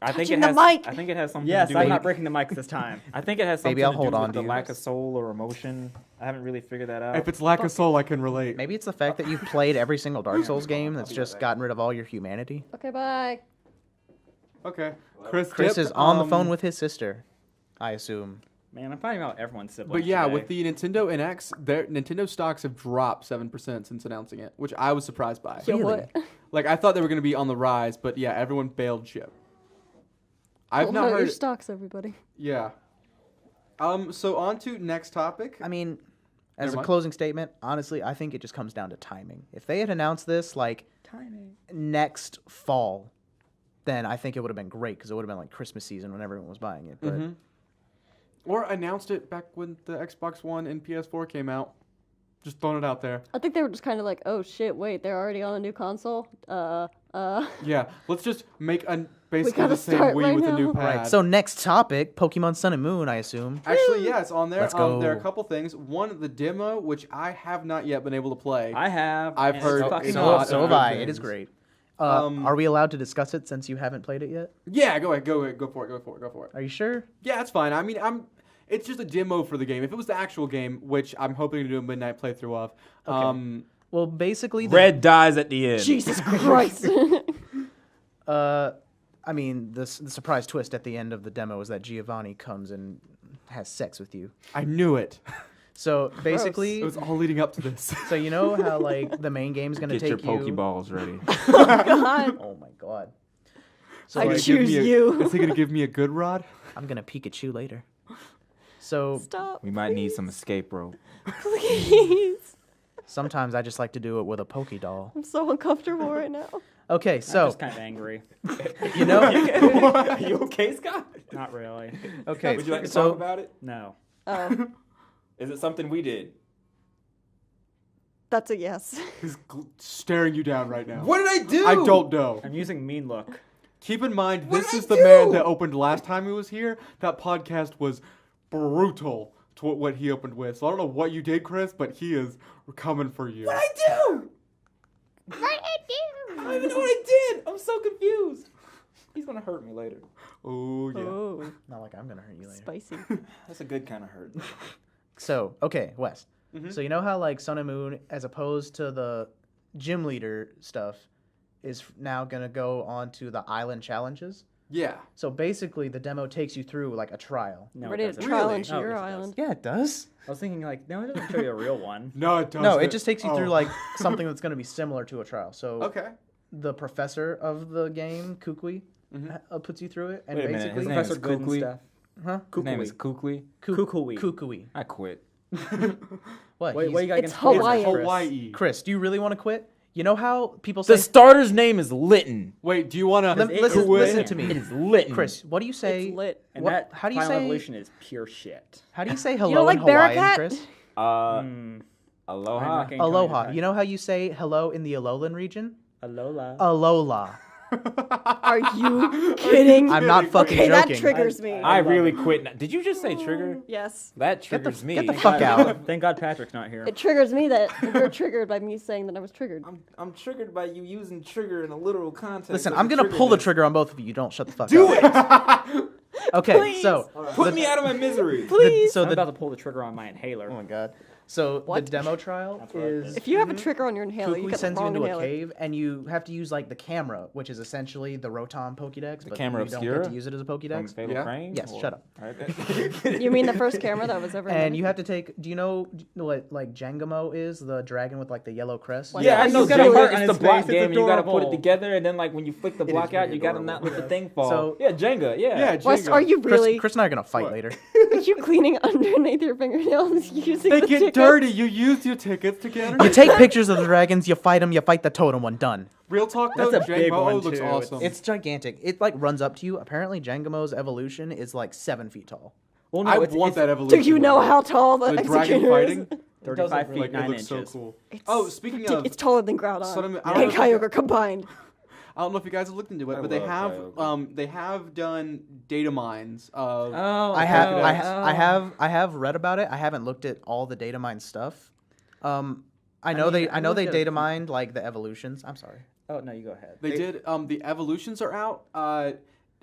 I think touching it has. the mic. I think it has something Yes, to do I'm with. not breaking the mic this time. I think it has something Baby, I'll to hold do on with to the you. lack of soul or emotion. I haven't really figured that out. If it's lack of soul, I can relate. Maybe it's the fact that you've played every single Dark Souls game that's just gotten rid of all your humanity. Okay, bye. Okay. Chris Chris is on the phone with his sister, I assume. Man, I'm finding out everyone's siblings. But yeah, today. with the Nintendo NX, their Nintendo stocks have dropped 7% since announcing it, which I was surprised by. Yo, Really? what? Like I thought they were going to be on the rise, but yeah, everyone bailed ship. I've Hold not out your heard. stocks, everybody. Yeah. So on to next topic. I mean, as Never a mind. closing statement, honestly, I think it just comes down to timing. If they had announced this like timing. next fall, then I think it would have been great because it would have been like Christmas season when everyone was buying it. But Mhm. Or announced it back when the Xbox One and PS4 came out. Just throwing it out there. I think they were just kind of like, oh shit, wait, they're already on a new console? Yeah, let's just make basically gotta the same start Wii right with a new now. pad. right. So next topic, Pokemon Sun and Moon, I assume. Actually, yeah, it's on there. Let's There are a go. couple things. One, the demo, which I have not yet been able to play. I have. I've and heard It's fucking it's So, a lot awesome. so of have I. good It is things. great. Um, Are we allowed to discuss it since you haven't played it yet? Yeah, go ahead, go for it. Are you sure? Yeah, it's fine. I mean, it's just a demo for the game. If it was the actual game, which I'm hoping to do a midnight playthrough of, Well, basically, Red dies at the end. Jesus Christ. I mean, the surprise twist at the end of the demo is that Giovanni comes and has sex with you. I knew it. So basically, It was all leading up to this. so you know how like the main game's gonna Get your take you. Pokeballs ready. God. Oh my god. So I like, choose you. Is he gonna give me a good rod? I'm gonna Pikachu later. So Stop. We might need some escape rope. Please. sometimes I just like to do it with a Poke doll. I'm so uncomfortable right now. Okay, I'm so just kind of angry. you know. Are you okay, Scott? Not really. Okay, Would you like to so talk about it? No. Oh, Is it something we did? that's a yes. He's staring you down right now. What did I do? I don't know. I'm using mean look. Keep in mind, What this did I is the do? man that opened last time he was here. That podcast was brutal to what he opened with. So I don't know what you did, Chris, but he is coming for you. What did I do? What I do? I don't even know what I did. I'm so confused. He's gonna hurt me later. Oh yeah. Oh, not like I'm gonna hurt you later. spicy. That's a good kind of hurt. So okay, Wes. Mhm. So you know how like Sun and Moon, as opposed to the gym leader stuff, is now gonna go on to the island challenges. Yeah. So basically, the demo takes you through like a trial. No, Ready it to doesn't. challenge No, your yes, it does. island. Yeah, it does. I was thinking like, no, it doesn't show you a real one. No, it doesn't. No, it just takes you through Oh. like something that's gonna be similar to a trial. So Okay. the professor of the game, Kukui, Mhm. Puts you through it, and Wait a minute, basically, his name is Professor Good and Kukui? stuff. huh? His name is Kukui. Kukui. Kukui. I quit. What? What He's- you got It's against Hawaiian. Chris? Hawaii. Chris, do you really want to quit? You know how people say? The starter's name is Litton. Wait, do you want to Listen to me. It is Litton. Chris, what do you say? It's lit. And What- that how do you Final say- Evolution is pure shit. How do you say hello You don't like in Hawaiian, Barakat? Chris? I'm Aloha. not getting Aloha. Tony You know how you say hello in the Alolan region? Alola. Alola. Are you kidding? I'm not fucking okay, joking. that triggers me. I really quit. Did you just say trigger? Yes. That triggers me. get the fuck out. Thank God Patrick's not here. It triggers me that you're triggered by me saying that I was triggered. I'm triggered by you using trigger in a literal context. Listen, of I'm gonna trigger pull the this. trigger on both of you. You don't shut the fuck Do up. it. Okay, Please. so Put me out of my misery. Please. so I'm the about to pull the trigger on my inhaler. oh my god. So What? the demo trial That's what I is did. If you have a trigger on your inhaler, you Kukui get the sends you wrong into a inhaler. cave, and you have to use like the camera, which is essentially the Rotom Pokédex, but camera you don't obscura get to use it as a From Pokédex. Fatal Yeah. Frame? Yes, Or- shut up. Alright. You mean the first camera that was ever And invented? you have to take. Do you know what like Jangamo is? The dragon with like the yellow crest. What? Yeah, I He's know. got a Jenga, heart on it's the his block face, it's game, and you gotta put it adorable. together, and then like when you flick the It block is out, really you gotta adorable. not let the thing fall. So- yeah, Jenga. Yeah. Yeah, Wes, Jenga. are you Chris, really? Chris and I are gonna fight What? later. Are you cleaning underneath your fingernails using They the get tickets? dirty. You use your tickets to get You take pictures of the dragons, you fight them, you fight the totem one. Done. Real talk though, That's a big Jangmo one, looks too. awesome. It's gigantic. It like runs up to you. Apparently, Jangamo's evolution is like 7 feet tall. Well, no, I it's, want it's, that Do evolution. you know how tall the, the dragon executor fighting? is? 35 feet, Like, it 9 looks so inches. cool. It's- Oh, speaking of, It's taller than Groudon Suddenly- I don't and know if you- Kyogre combined. I don't know if you guys have looked into it, I but they love have Kyogre. they have done data mines of Oh, I have, oh, I have read about it. I haven't looked at all the data mine stuff. I know mean, I they looked at a data few- mined like the evolutions. I'm sorry. Oh, no, you go ahead. they did the evolutions are out.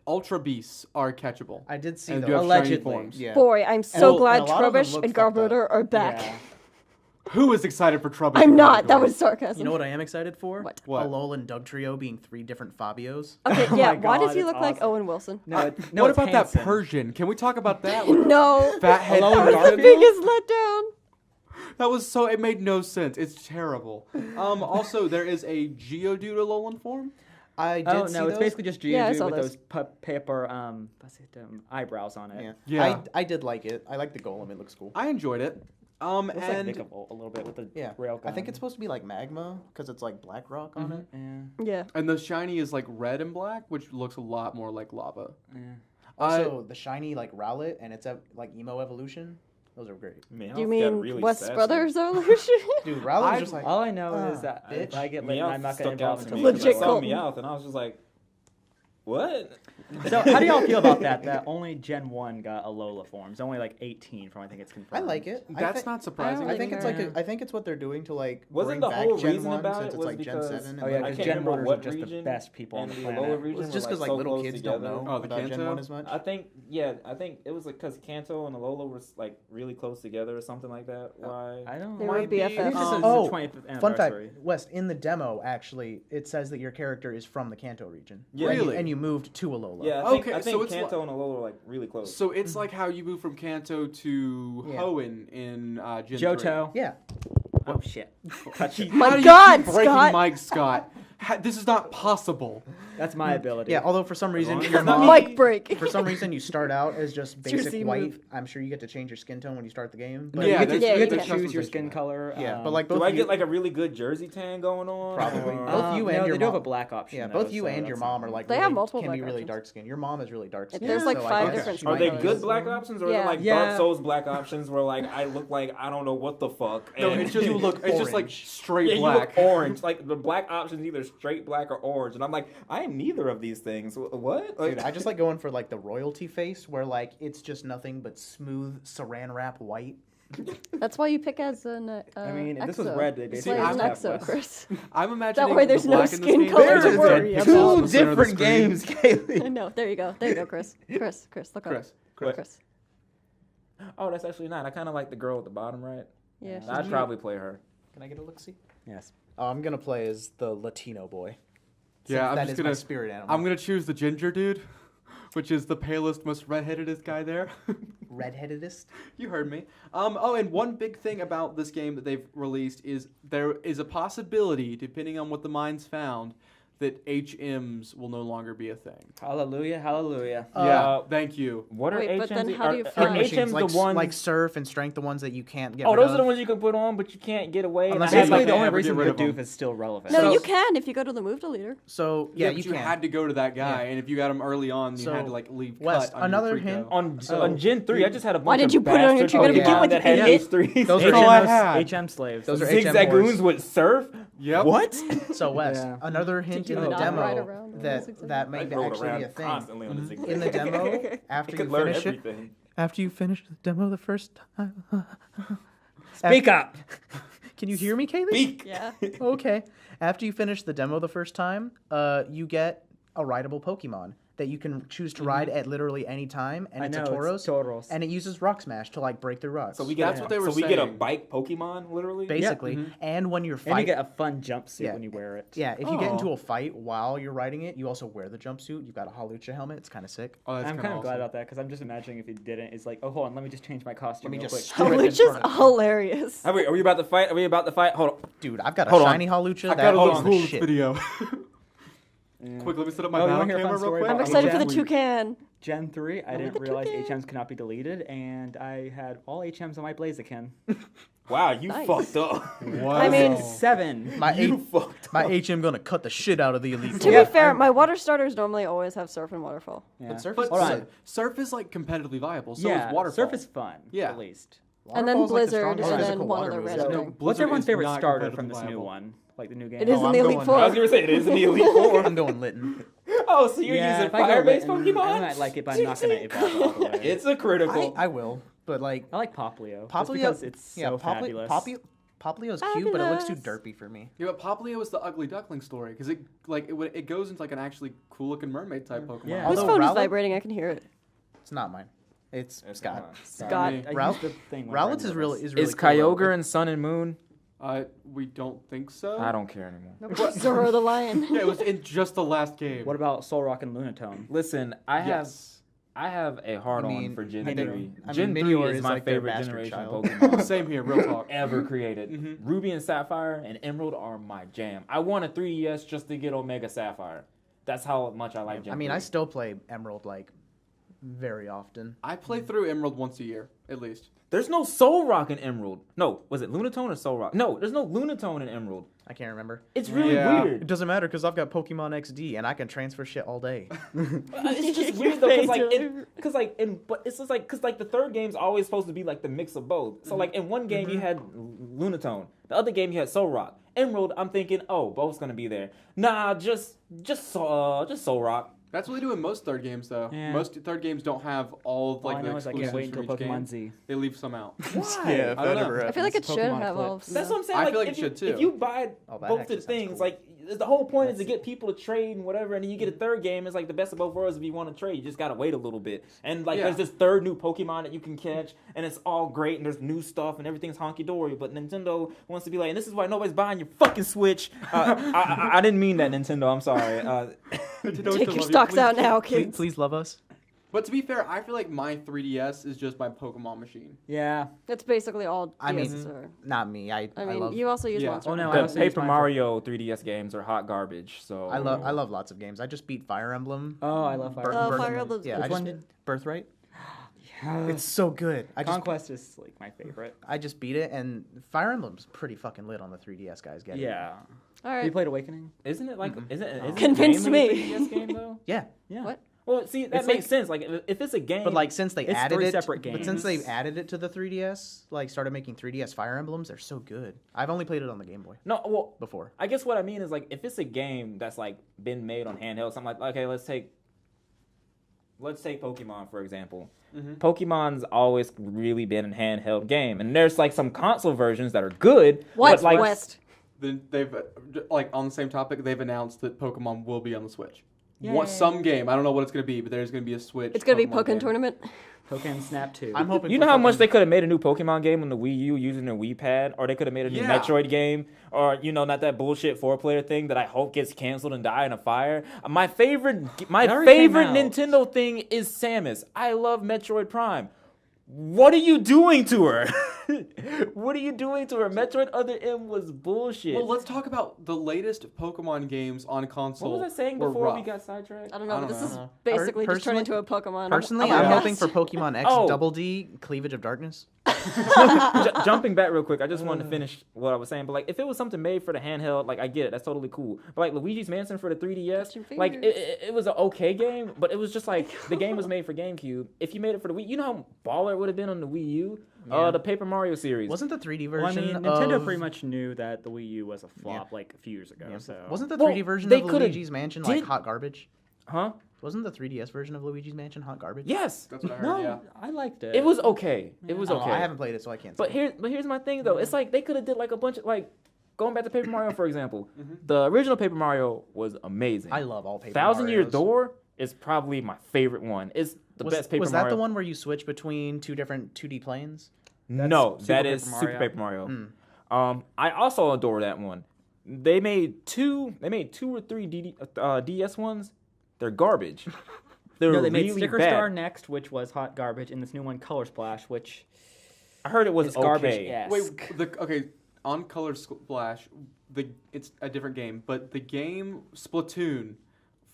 Ultra beasts are catchable. I did see and those. do have shiny Allegedly. forms. Yeah. Boy, I'm so Well, glad and a lot of them Trubbish look and fucked up. Garbodor are back. Yeah. Who is excited for Trubbish? I'm and not. Garbodor? That was sarcasm. You know what I am excited for? What? What? Alolan and Dugtrio being 3 different Fabios. Okay, Oh yeah. my Why does God, he it's look like awesome. Owen Wilson? No, it's, no, what it's about Hanson. that Persian? Can we talk about that? No. Fathead Alone That was Persian? the biggest letdown. That was so. It made no sense. It's terrible. Also, there is a Geodude Alolan form. I did Oh, see no, it's those. basically just Yeah, I Geodude saw with those. those paper eyebrows on it. Yeah. Yeah. I did like it. I like the golem. It looks cool. I enjoyed it. It looks like And Vikavolt a little bit with the Yeah. rail gun. I think it's supposed to be like magma because it's like black rock on it. Yeah. Yeah. and the shiny is like red and black, which looks a lot more like lava. Yeah. Also, the shiny like Rowlet and its like emo evolution. Those are great. Meowth Do you got mean really Wes sassy. Brothers evolution? Dude, Rowlet I- was just like All I know is that bitch. if I get lit, Meowth I'm not going stuck to out involve to until me 'cause Legit I saw Colton. Meowth and I was just like, what? So how do y'all feel about that? That only Gen 1 got Alola forms. Only like 18 from I think it's I confirmed. like it. That's not surprising. I think it's like Yeah. I think it's what they're doing to like Wasn't bring the back whole Gen reason 1 about since it it's was like Gen because 7. And Oh yeah, I like, because can't Gen remember 1 are what just the region best people on and the the planet. Alola region it's just were, because like so little close kids don't together. know Oh, the about Gen Kanto? 1 as much. I think it was like because Kanto and Alola were like really close together or something like that. Why? I don't They know. were Might be, I think this BFFs. is Oh, the 25th anniversary. Fun fact, West, in the demo, actually, it says that your character is from the Kanto region. Yeah. And you- Really? And you moved to Alola. Yeah, I think, Okay, I so think it's Kanto and Alola are like really close. So it's like how you move from Kanto to Yeah. Hoenn in Gen 3. Johto. Yeah. Oh shit. Touch it. My How do you God, keep breaking Scott. Mike Scott? This is not possible. That's my ability. Yeah, although for some reason long as your it's not mom, Mic break. for some reason you start out as just It's your basic C white. move. I'm sure you get to change your skin tone when you start the game. No, But Yeah, you get to, there's- you get you to can choose your customization skin there. color. yeah, but like both Do I you, get like a really good jersey tan going on? Probably. Or- Both you and no, your they do have mom- a black option. yeah, though, both you so and your that's mom not- are like They really, have multiple can be black really options. dark skinned. Your mom is really dark skinned. There's like so I 5 guess different she Are might they notice. good black options or are Yeah. they like Yeah. Dark Souls black options where like I look like I don't know what the fuck? No, and it's just You look it's just like orange. straight yeah, black. you look orange. Like the black options either straight black or orange, and I'm like I am neither of these things. What? Like, Dude, I just like going for like the royalty face where like it's just nothing but smooth saran wrap white. That's why you pick as an I mean, if this was Exo. red, they That's basically why it's an just have Exo, less. Chris. I'm imagining That way there's the no black in the skin screen. color There to it is, worry at about. on the center of the screen. Kaylee. I know. There you go. There you go, Chris. Chris, look up. Chris. oh, that's actually not. I kind of like the girl at the bottom right. Yeah. she's I'd cute. probably play her. Can I get a look see? Yes. I'm gonna play as the Latino boy. Yeah, Since I'm that just is my gonna spirit animal. I'm gonna choose the ginger dude, which is the palest, most redheadedest guy there. redheadedest. You heard me. Oh, and one big thing about this game that they've released is there is a possibility, depending on what the mines found, that HMs will no longer be a thing. Hallelujah, hallelujah. Yeah, thank you. What are Wait, HMs? but then how are, do you are feel- HMs like, the ones? like surf and strength, the ones that you can't get oh, rid those of. are the ones you can put on, but you can't get away. Unless and I it's have, Basically, like the they only ever reason get rid of the them. doof is still relevant. No, So- you can if you go to the move deleter. So yeah, but you can. had to go to that guy, Yeah. and if you got him early on, you So, had to like leave Wes, cut on another your free hint- go. on Gen 3, I just had a bunch Why did of you put it on your bastard trigger to begin Pokemon with? that had Yeah. H3s. Those are That's all I HM had. HM slaves. Those are HM Zigzagoons whores. would surf? Yep. What? So Wes, Yeah. another hint Did in you the not ride demo around that I may rode actually around be a thing. constantly on the zigzag. In the demo, after You you could learn finish it, everything. after you finish the demo the first time. Speak up. Can you hear me, Kaylee? Speak. Yeah. Okay. After you finish the demo the first time, you get a rideable Pokemon. that you can choose to ride at literally any time, and I it's know, a Tauros, it's Tauros. and it uses Rock Smash to like break through rocks. So we get That's what they were we get a saying. bike Pokemon, literally. basically, and when you're And you fighting, get a fun jumpsuit Yeah. when you wear it. yeah, if you get Aw. into a fight while you're riding it, you also wear the jumpsuit. You've got a Halucha helmet. It's kind of sick. Oh, that's I'm kind of glad awesome. about that because I'm just imagining if he didn't, it's like, oh, hold on, let me just change my costume Let me real just quick. strip it in Which is front of you. hilarious. Are we about to fight? Are we about to fight? Hold on. Dude, I've got a Hold on. shiny Halucha. I That gotta look is cool the this shit. video. Yeah. Quick, let me set up my Oh, you battle wanna hear a fun camera real story quick. about I'm excited for the Gen- toucan. Gen 3, I Look didn't at the realize toucan. HMs could not be deleted, and I had all HMs on my Blaziken. Wow, you Nice. fucked up. What? I mean- 7. My You H- fucked my up. HM gonna cut the shit out of the elite. To Four. be fair, my water starters normally always have surf and waterfall. Yeah. But surf But is Hold good. on. surf is like competitively viable. So yeah, is waterfall. Surf is fun, Yeah. at least. And then Waterfall's like the Blizzard, strongest and then physical one water other move. random No, thing. What's Blizzard everyone's is favorite not starter competitively from this new viable. one? Like the new game? It is Oh, in the I'm Elite going- Four. I was gonna say it is in the Elite Four. I'm going Litten. Oh, so you're yeah, using if I go fire-based Litten, Pokemon? I might like it, but I'm not gonna evolve all the way. It's a critical. I will, but like I like Poplio. Just Poplio, because it's so fabulous. Poplio's cute, but it looks too Fabulous. derpy for me. Yeah, but Poplio is the ugly duckling story because it goes into like an actually cool looking mermaid type Pokemon. Yeah. Whose Although phone is Rowlet- vibrating? I can hear it. It's not mine. It's Scott. Scott. I Rowlet- used the thing when Rowlet I is really was- really Is cool, though. Kyogre and Sun and Moon? We don't think so. I don't care anymore. Zoro the lion. Yeah, it was in just the last game. What about Solrock and Lunatone? Listen, I Yes. have a hard I on mean, for Gen I 3. think- I Gen mean, 3 Minior is is my like their favorite bastard generation child. Pokemon Same here, real talk. ever created. Mhm. Ruby and Sapphire and Emerald are my jam. I want a 3DS just to get Omega Sapphire. That's how much I like Gen I mean, 3. I still play Emerald like very often. I play through Emerald once a year, at least. There's no Soul Rock in Emerald. No, was it Lunatone or Soul Rock? No, there's no Lunatone in Emerald. I can't remember. It's really Yeah. It weird. doesn't matter because I've got Pokemon XD and I can transfer shit all day. It's just weird though, but it's just like, cause like the third game's always supposed to be like the mix of both. So like in one game you had Lunatone, the other game you had Soul Rock. Emerald, I'm thinking, oh, both's gonna be there. Nah, just Soul Rock. That's what they do in most third games, though. Yeah. Most third games don't have all of All like I the know is I exclusives can't wait for until each game. Pokemon Z. They leave some out. Why? I don't know. I feel like it should Pokemon have all. Eclipse. That's what I'm saying. I like, feel like if it you, should, too. If you buy Oh, that both actually the sounds things, cool. like the whole point is to get people to trade and whatever, and then you get a third game. It's like the best of both worlds. If you want to trade, you just gotta wait a little bit. And like, Yeah. there's this third new Pokemon that you can catch, and it's all great, and there's new stuff, and everything's honky dory. But Nintendo wants to be like, and this is why nobody's buying your fucking Switch. I didn't mean that, Nintendo. I'm sorry. Take your stocks out now, Please, kids. please love us. But to be fair, I feel like my 3DS is just my Pokemon machine. Yeah. That's basically all I mean, DSs are. Not me. I I mean, love you also use Yeah. Monster. Oh, no, Hunter. I The also use Paper mine Mario 3DS games are hot garbage. So I love lots of games. I just beat Fire Emblem. Oh, I love Fire Bur- Emblem. Oh, Birth- Fire Emblem's Yeah, good. I Which just one did- Birthright. Yeah. It's so good. Conquest is like my favorite. I just beat it, and Fire Emblem's pretty fucking lit on the 3DS, guys. Get it? Yeah. All You right. played Awakening? Isn't it like? Mhm. Isn't it Convinced mainly a me. 3DS game though? Yeah. Yeah. What? Well, see, that It's makes like- sense. Like, if it's a game, But like since they It's added 3 it, separate but since games. they've added it to the 3DS, like started making 3DS Fire Emblems, they're so good. I've only played it on the Game Boy no, well, before. I guess what I mean is like if it's a game that's like been made on handheld, so I'm like, okay, let's take Pokemon for example. Mhm. Pokemon's always really been a handheld game, and there's like some console versions that are good. What? But like, West. Then they've like on the same topic, they've announced that Pokemon will be on the Switch. Yay. What some game? I don't know what it's gonna be, but there's gonna be a Switch. It's gonna be Pokemon Pokemon game. Tournament. Pokemon Snap 2. I'm hoping. you for know how much fucking- they could have made a new Pokemon game on the Wii U using their Wii Pad, or they could have made a new Yeah. Metroid game, or not that bullshit 4-player thing that I hope gets canceled and die in a fire. My favorite It already came out. Nintendo thing is Samus. I love Metroid Prime. What are you doing to her? What are you doing to her? Metroid Other M was bullshit. Well, let's talk about the latest Pokemon games on console. what was I saying were before we rough. got sidetracked? I don't know, I but don't this is know. basically just turned Personally- into a Pokemon. Personally, I'm I'm podcast. hoping for Pokemon X Oh. Double D Cleavage of Darkness. Jumping back real quick, I just wanted to finish what I was saying. But like, if it was something made for the handheld, like I get it, that's totally cool. But like Luigi's Mansion for the 3DS, Cross your like fingers. it was an okay game, but it was just like the game was made for GameCube. If you made it for the Wii, you know how baller it would have been on the Wii U. Yeah. The Paper Mario series. Wasn't the 3D well, I version? mean, Nintendo of, pretty much knew that the Wii U was a flop like a few years ago. Yeah. So Wasn't the Well, 3D version they of coulda Luigi's Mansion like did- hot garbage? Huh? Wasn't the 3DS version of Luigi's Mansion hot garbage? Yes. That's what I heard. no, Yeah. I liked it. It was okay. It was I don't know, okay. I haven't played it, so I can't. But say. here's my thing though. It's like they could have did like a bunch of like going back to Paper Mario for example. Mhm. The original Paper Mario was amazing. I love all Paper Thousand Year Marios. Door is probably my favorite one. It's the best Paper Was Mario. that the one where you switch between two different 2D planes? No, Super that Paper is Super Mario. Paper Mario. I also adore that one. They made two or three DS ones. They're garbage. They're No, they made really Sticker bad. Star next, which was hot garbage, and this new one, Color Splash, which I heard it was is garbage. okay. Yes. Okay, on Color Splash, it's a different game, but the game Splatoon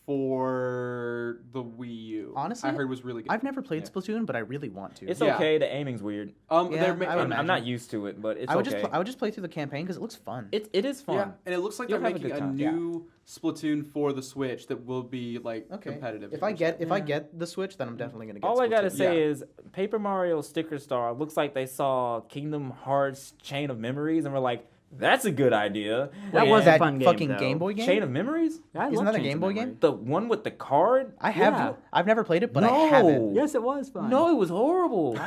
for the Wii U, Honestly, I heard was really good. I've never played Yeah. Splatoon, but I really want to. It's Yeah. okay. The aiming's weird. Yeah, they're ma- I would I'm imagine. not used to it, but it's I would okay. just play through the campaign because it looks fun. It is fun. Yeah, and it looks like You'll they're have a making good a time. new Splatoon for the Switch that will be like Okay. competitive. If I get the Switch, then I'm definitely gonna get. All I gotta Splatoon. say Yeah. is Paper Mario Sticker Star looks like they saw Kingdom Hearts Chain of Memories and were like, "That's a good idea." That And was that fun game, fucking though. Game Boy game. Chain of Memories. I Isn't love that a Chains Game of Boy Memory. game? The one with the card. I have. Yeah. I've never played it, but no. I have it. Yes, it was fun. No, it was horrible.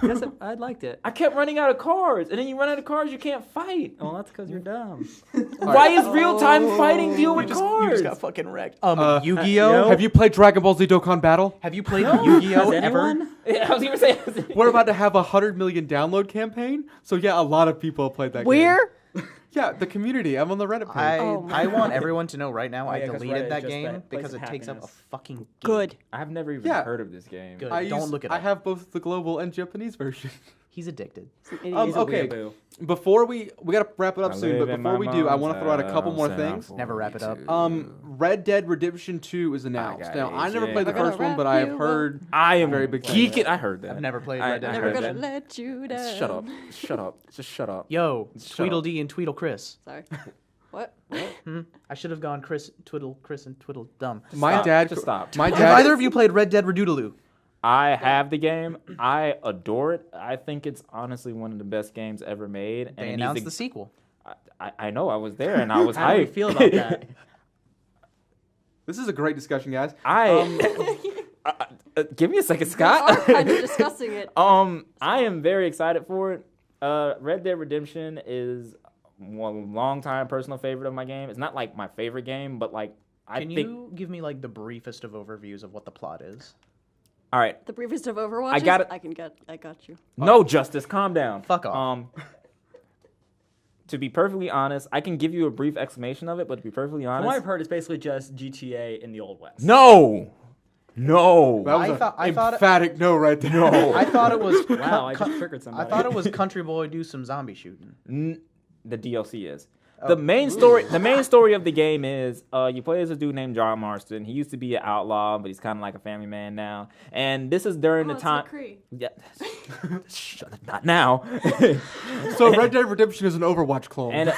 Yes, I liked it. I kept running out of cards, and then you run out of cards, you can't fight. Well, that's because you're dumb. Why is real time fighting deal with You cards? just got fucking wrecked. Yu-Gi-Oh. no. Have you played Dragon Ball Z Dokkan Battle? Have you played Yu-Gi-Oh Has ever? anyone? Yeah, I was gonna say. We're about to have a 100 million download campaign, so yeah, a lot of people have played that game. Where? Yeah, the community. I'm on the Reddit page. Oh my I want everyone to know right now I yeah, 'cause Reddit deleted is that just game that place because of it takes up a happiness. fucking gig. Good. I've never even Yeah. heard of this game. Good. I Don't look it I up. have both the global and Japanese version. He's addicted. He's a Okay. weeaboo. Before we gotta wrap it up I soon, live but in before my we do, I mom's want to throw out a couple more house and I'm things. Never wrap it up. 42. Red Dead Redemption 2 is announced. got Now, I never AJ. played the We're gonna first one, wrap but I have you heard. I am Very very big big fan. geeking. I heard that. I've never played I- Red Dead I Never heard Redemption. gonna let you down. Shut up. Shut up. Just shut up. Yo, Shut Tweedledee and Tweedle Chris. Sorry. What? I should have gone Twiddle Chris and Twiddle Dumb. My Stop. dad. Just stop. My Have dad. either of you played Red Dead Redootaloo? I have the game. I adore it. I think it's honestly one of the best games ever made. And They it needs announced to- the sequel. I know. I was there and I was How do you hyped. feel about that? This is a great discussion, guys. Give me a second, We are Scott. kind of discussing it. I am very excited for it. Red Dead Redemption is one long-time personal favorite of my game. It's not like my favorite game, but like I Can think. you give me like the briefest of overviews of what the plot is? All right. The briefest of Overwatch. I got it. I got you. No, Justice, calm down. Fuck off. To be perfectly honest, I can give you a brief explanation of it, but to be perfectly From what honest, I've heard, it's basically just GTA in the Old West. no. That was I thought- an I thought- emphatic no right there. No. I thought it was. Wow, I cu- just triggered I somebody. thought it was Country Boy do some zombie shooting. The DLC is. The main story of the game is you play as a dude named John Marston. He used to be an outlaw, but he's kind of like a family man now. And this is during the time. Yeah, not now. So Red Dead Redemption is an Overwatch clone. And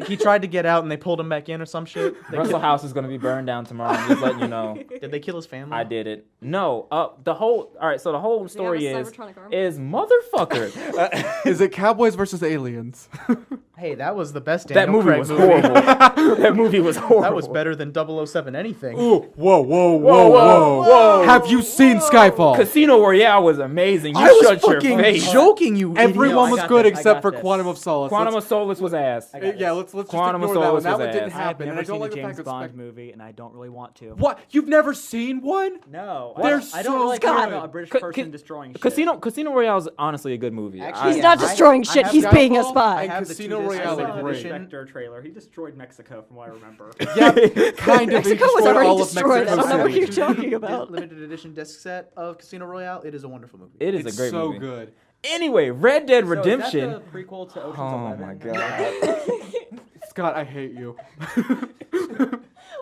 He tried to get out and they pulled him back in or some shit. Russell House is going to be burned down tomorrow. I'm just letting you know. Did they kill his family? I did it. No, the whole. All right, so the whole story a is Cybertronic arm? motherfucker. Is it Cowboys versus Aliens? Hey, that was the best That Daniel movie Craig was horrible. That movie was horrible. That was better than 007 anything. Ooh, whoa, whoa, whoa, Whoa, whoa, whoa. Have you seen Skyfall? Casino Royale was amazing. You I was shut your fucking face. joking, you Everyone I was got good this, I except got for this. Quantum of Solace. Quantum Let's- of Solace was ass. I got yeah, this. let's Quantum of just ignore that one. Solace That was one didn't ass. I have happen, and never I don't seen like a the fact James that Bond movie, and I don't really want to. What? You've never seen one? No, They're I don't so really care good. about a British Ca- person ca- destroying shit. Casino Royale is honestly a good movie. Actually, He's yeah, not destroying I shit. have He's Skyfall. being a I spy. have Casino the two discs. Royale I is saw the great. Spectre trailer. He destroyed Mexico, from what I remember. Yeah, kind of. He Mexico was destroyed already all of destroyed. I Mexico don't know what City. you're talking about. Limited edition disc set of Casino Royale. It is a wonderful movie. It is It's a great so movie. good. Anyway, Red Dead So Redemption. is that the prequel to Ocean's Oh 11? my god. Scott, I hate you.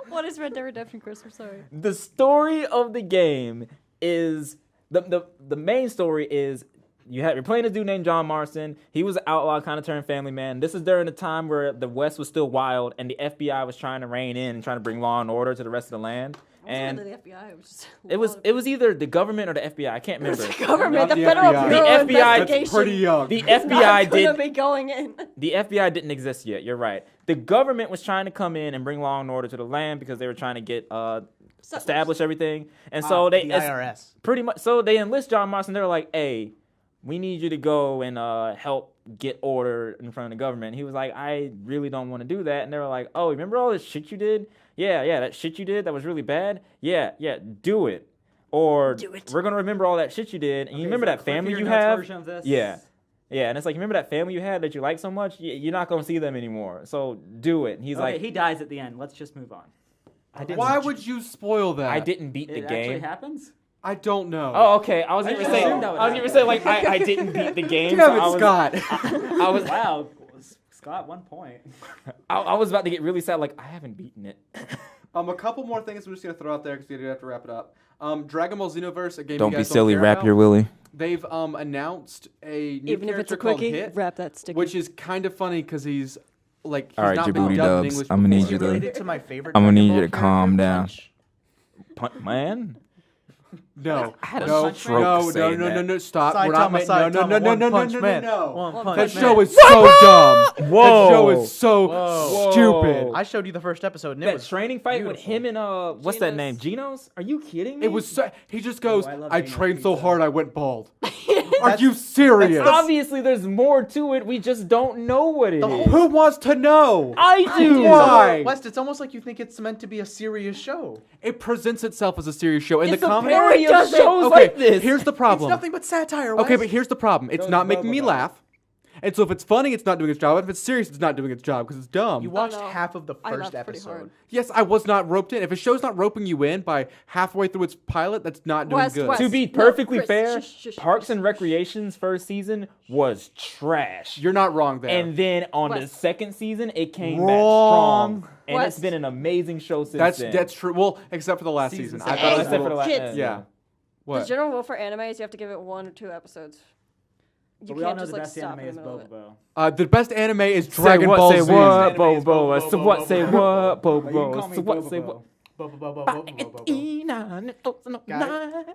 What is Red Dead Redemption, Chris? I'm sorry. The story of the game is the main story is you're playing a dude named John Marston. He was an outlaw, kind of turned family man. This is during the time where the West was still wild and the FBI was trying to rein in and trying to bring law and order to the rest of the land. And And the FBI. It was just it was either the government or the FBI. I can't remember. the government, Not the the Federal FBI. Bureau The of FBI That's Investigation. pretty young. The Not FBI gonna did. be going in. The FBI didn't exist yet. You're right. The government was trying to come in and bring law and order to the land because they were trying to get establish everything. And so the they IRS. pretty much. So they enlist John Marston. They're like, "Hey, we need you to go and help get order in front of the government. He was like, I really don't want to do that. And they were like, oh, remember all this shit you did? Yeah, that shit you did that was really bad? Yeah, do it. Or we're going to remember all that shit you did. And you remember that family you have? Yeah, and it's like, remember that family you had that you like so much? You're not going to see them anymore. So do it. And he's like, he dies at the end. Let's just move on. Why would you spoil that? I didn't beat the It game. actually happens? I don't know. Oh, okay. I was gonna say. assumed that would I was gonna say like I didn't beat the game. So Damn it, Scott. I was. Wow. Scott, 1 point. I was about to get really sad. Like I haven't beaten it. A couple more things I'm just gonna throw out there because we do have to wrap it up. Dragon Ball Xenoverse, a game Don't you be guys silly. care Wrap about. your willy. They've announced a new Even if it's character a called quickie, Hit, wrap that sticky. which is kind of funny because he's like he's All right, not been Djibouti dubbed in dubs. English I'm gonna need before. you to- Related to my favorite. I'm gonna Dragon need you Ball to calm character, down. Punch. Man. No, I had a no, stroke no, saying that. no, stop. Saitama, We're not Saitama, no, One no, Punch Man. no. One That Punch That Man. show is so dumb. Whoa. That show is so Whoa. stupid. I showed you the first episode, and it That was training fight with beautiful. him and what's that Genos. name? Genos? Are you kidding me? It was so, he just goes, I love I Geno trained so Pizza. hard I went bald. Are you serious? Obviously, there's more to it. We just don't know what it is. Who wants to know? I do. Why? West, it's almost like you think it's meant to be a serious show. It presents itself as a serious show. In It's the a comic, parody of doesn't. shows okay, like this. here's the It's problem. nothing but satire. Okay, West. but here's the problem. It's Those not making me bubble laugh. And so if it's funny, it's not doing its job. If it's serious, it's not doing its job because it's dumb. you watched no. half of the I first laughed pretty episode. hard. Yes, I was not roped in. If a show's not roping you in by halfway through its pilot, that's not doing West, good. West. To be No, perfectly Chris, fair, shush, shush, Parks Chris. and Recreation's first season was trash. You're not wrong there. And then on the West. second season, it came Wrong. back strong. And West. it's been an amazing show since that's then. that's true. Well, except for the last Season season. seven. I thought it was a Except for the little- last Kids. yeah. The What? general rule for anime is you have to give it 1 or 2 episodes. You But we all can't know just the like best stop anime in is the middle of it. Bobo. The best anime is Say Dragon what, Ball say Z. what, Anime is Bobo. Bobo, So what, Bobo, say Bobo. what, But you can Bobo. call me So what, say what. Bobo. Bobo, Bobo, Ba- Bobo, Bobo.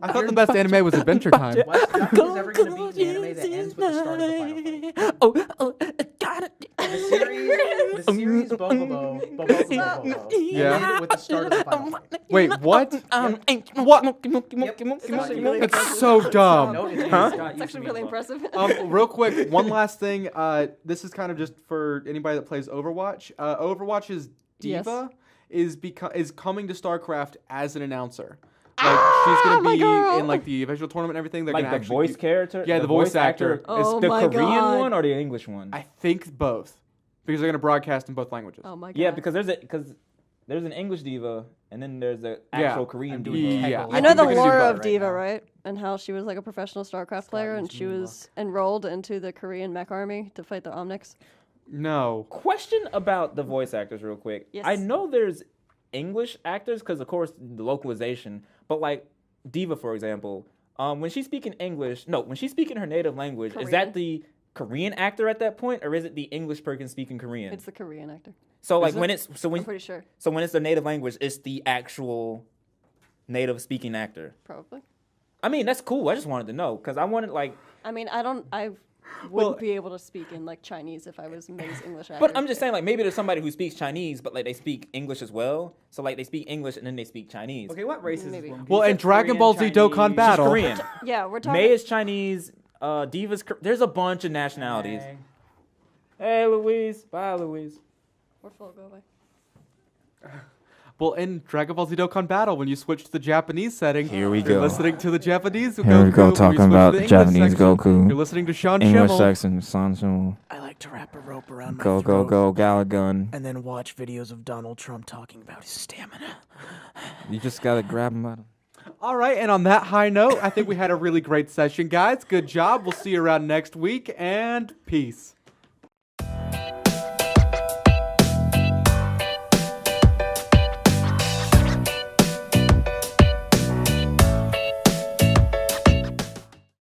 I thought the best anime was Adventure Time. West, nothing is ever going to be an anime that ends with the start of the final fight. Oh, got it. The series Bobo Bobo, Bobo Bobo, Yeah. ended with the start of the final fight. Wait, what? What? It's so dumb. No, it's Huh? Scott, It's you actually should really be involved. impressive. Real quick, one last thing. This is kind of just for anybody that plays Overwatch. Overwatch's Yes. Diva is coming to StarCraft as an announcer. Like she's gonna my be girl. in like the eventual tournament and everything. They're Like gonna the actually voice do- character? Yeah, the voice actor. Is Oh the my Korean God. one or the English one? I think both because they're gonna broadcast in both languages. Oh my god. Yeah, because there's an English diva and then there's an actual Korean I'm diva. doing Yeah. Kegel. I You know think the they're gonna do lore both of right Diva, now. right? And how she was like a professional StarCraft player and she used was enrolled into the Korean mech army to fight the Omnics. No. Question about the voice actors, real quick. Yes. I know there's English actors because, of course, the localization. But like Diva, for example, when she's speaking when she's speaking her native language, is Korean. that the Korean actor at that point, or is it the English person speaking Korean? It's the Korean actor. So like it? when it's I'm pretty sure. so when it's their native language, it's the actual native speaking actor. Probably. I mean, that's cool. I just wanted to know because I wanted like. I mean, I wouldn't Well- be able to speak in like Chinese if I was May's English actor. But I'm just saying, like, maybe there's somebody who speaks Chinese, but like they speak English as well. So like they speak English and then they speak Chinese. Okay, what race is Maybe. this woman? Well, You in said Dragon Korean, Ball Z Dokkan Chinese. Battle- She's Korean. Yeah, we're talking. May is Chinese. Diva's. There's a bunch of nationalities. Hey, Louise. Bye, Louise. We're full. Go away. Well, in Dragon Ball Z Dokkan Battle, when you switch to the Japanese setting, Here we you're go. listening to the Japanese Here Goku. we go, When you talking switch to about the English Japanese section, Goku. You're listening to Sean English Schimmel. section, Sancho. I like to wrap a rope around my Go, throat go, go, Galagun. and then watch videos of Donald Trump talking about his stamina. You just gotta grab him by the... All right, and on that high note, I think we had a really great session, guys. Good job. We'll see you around next week, and peace.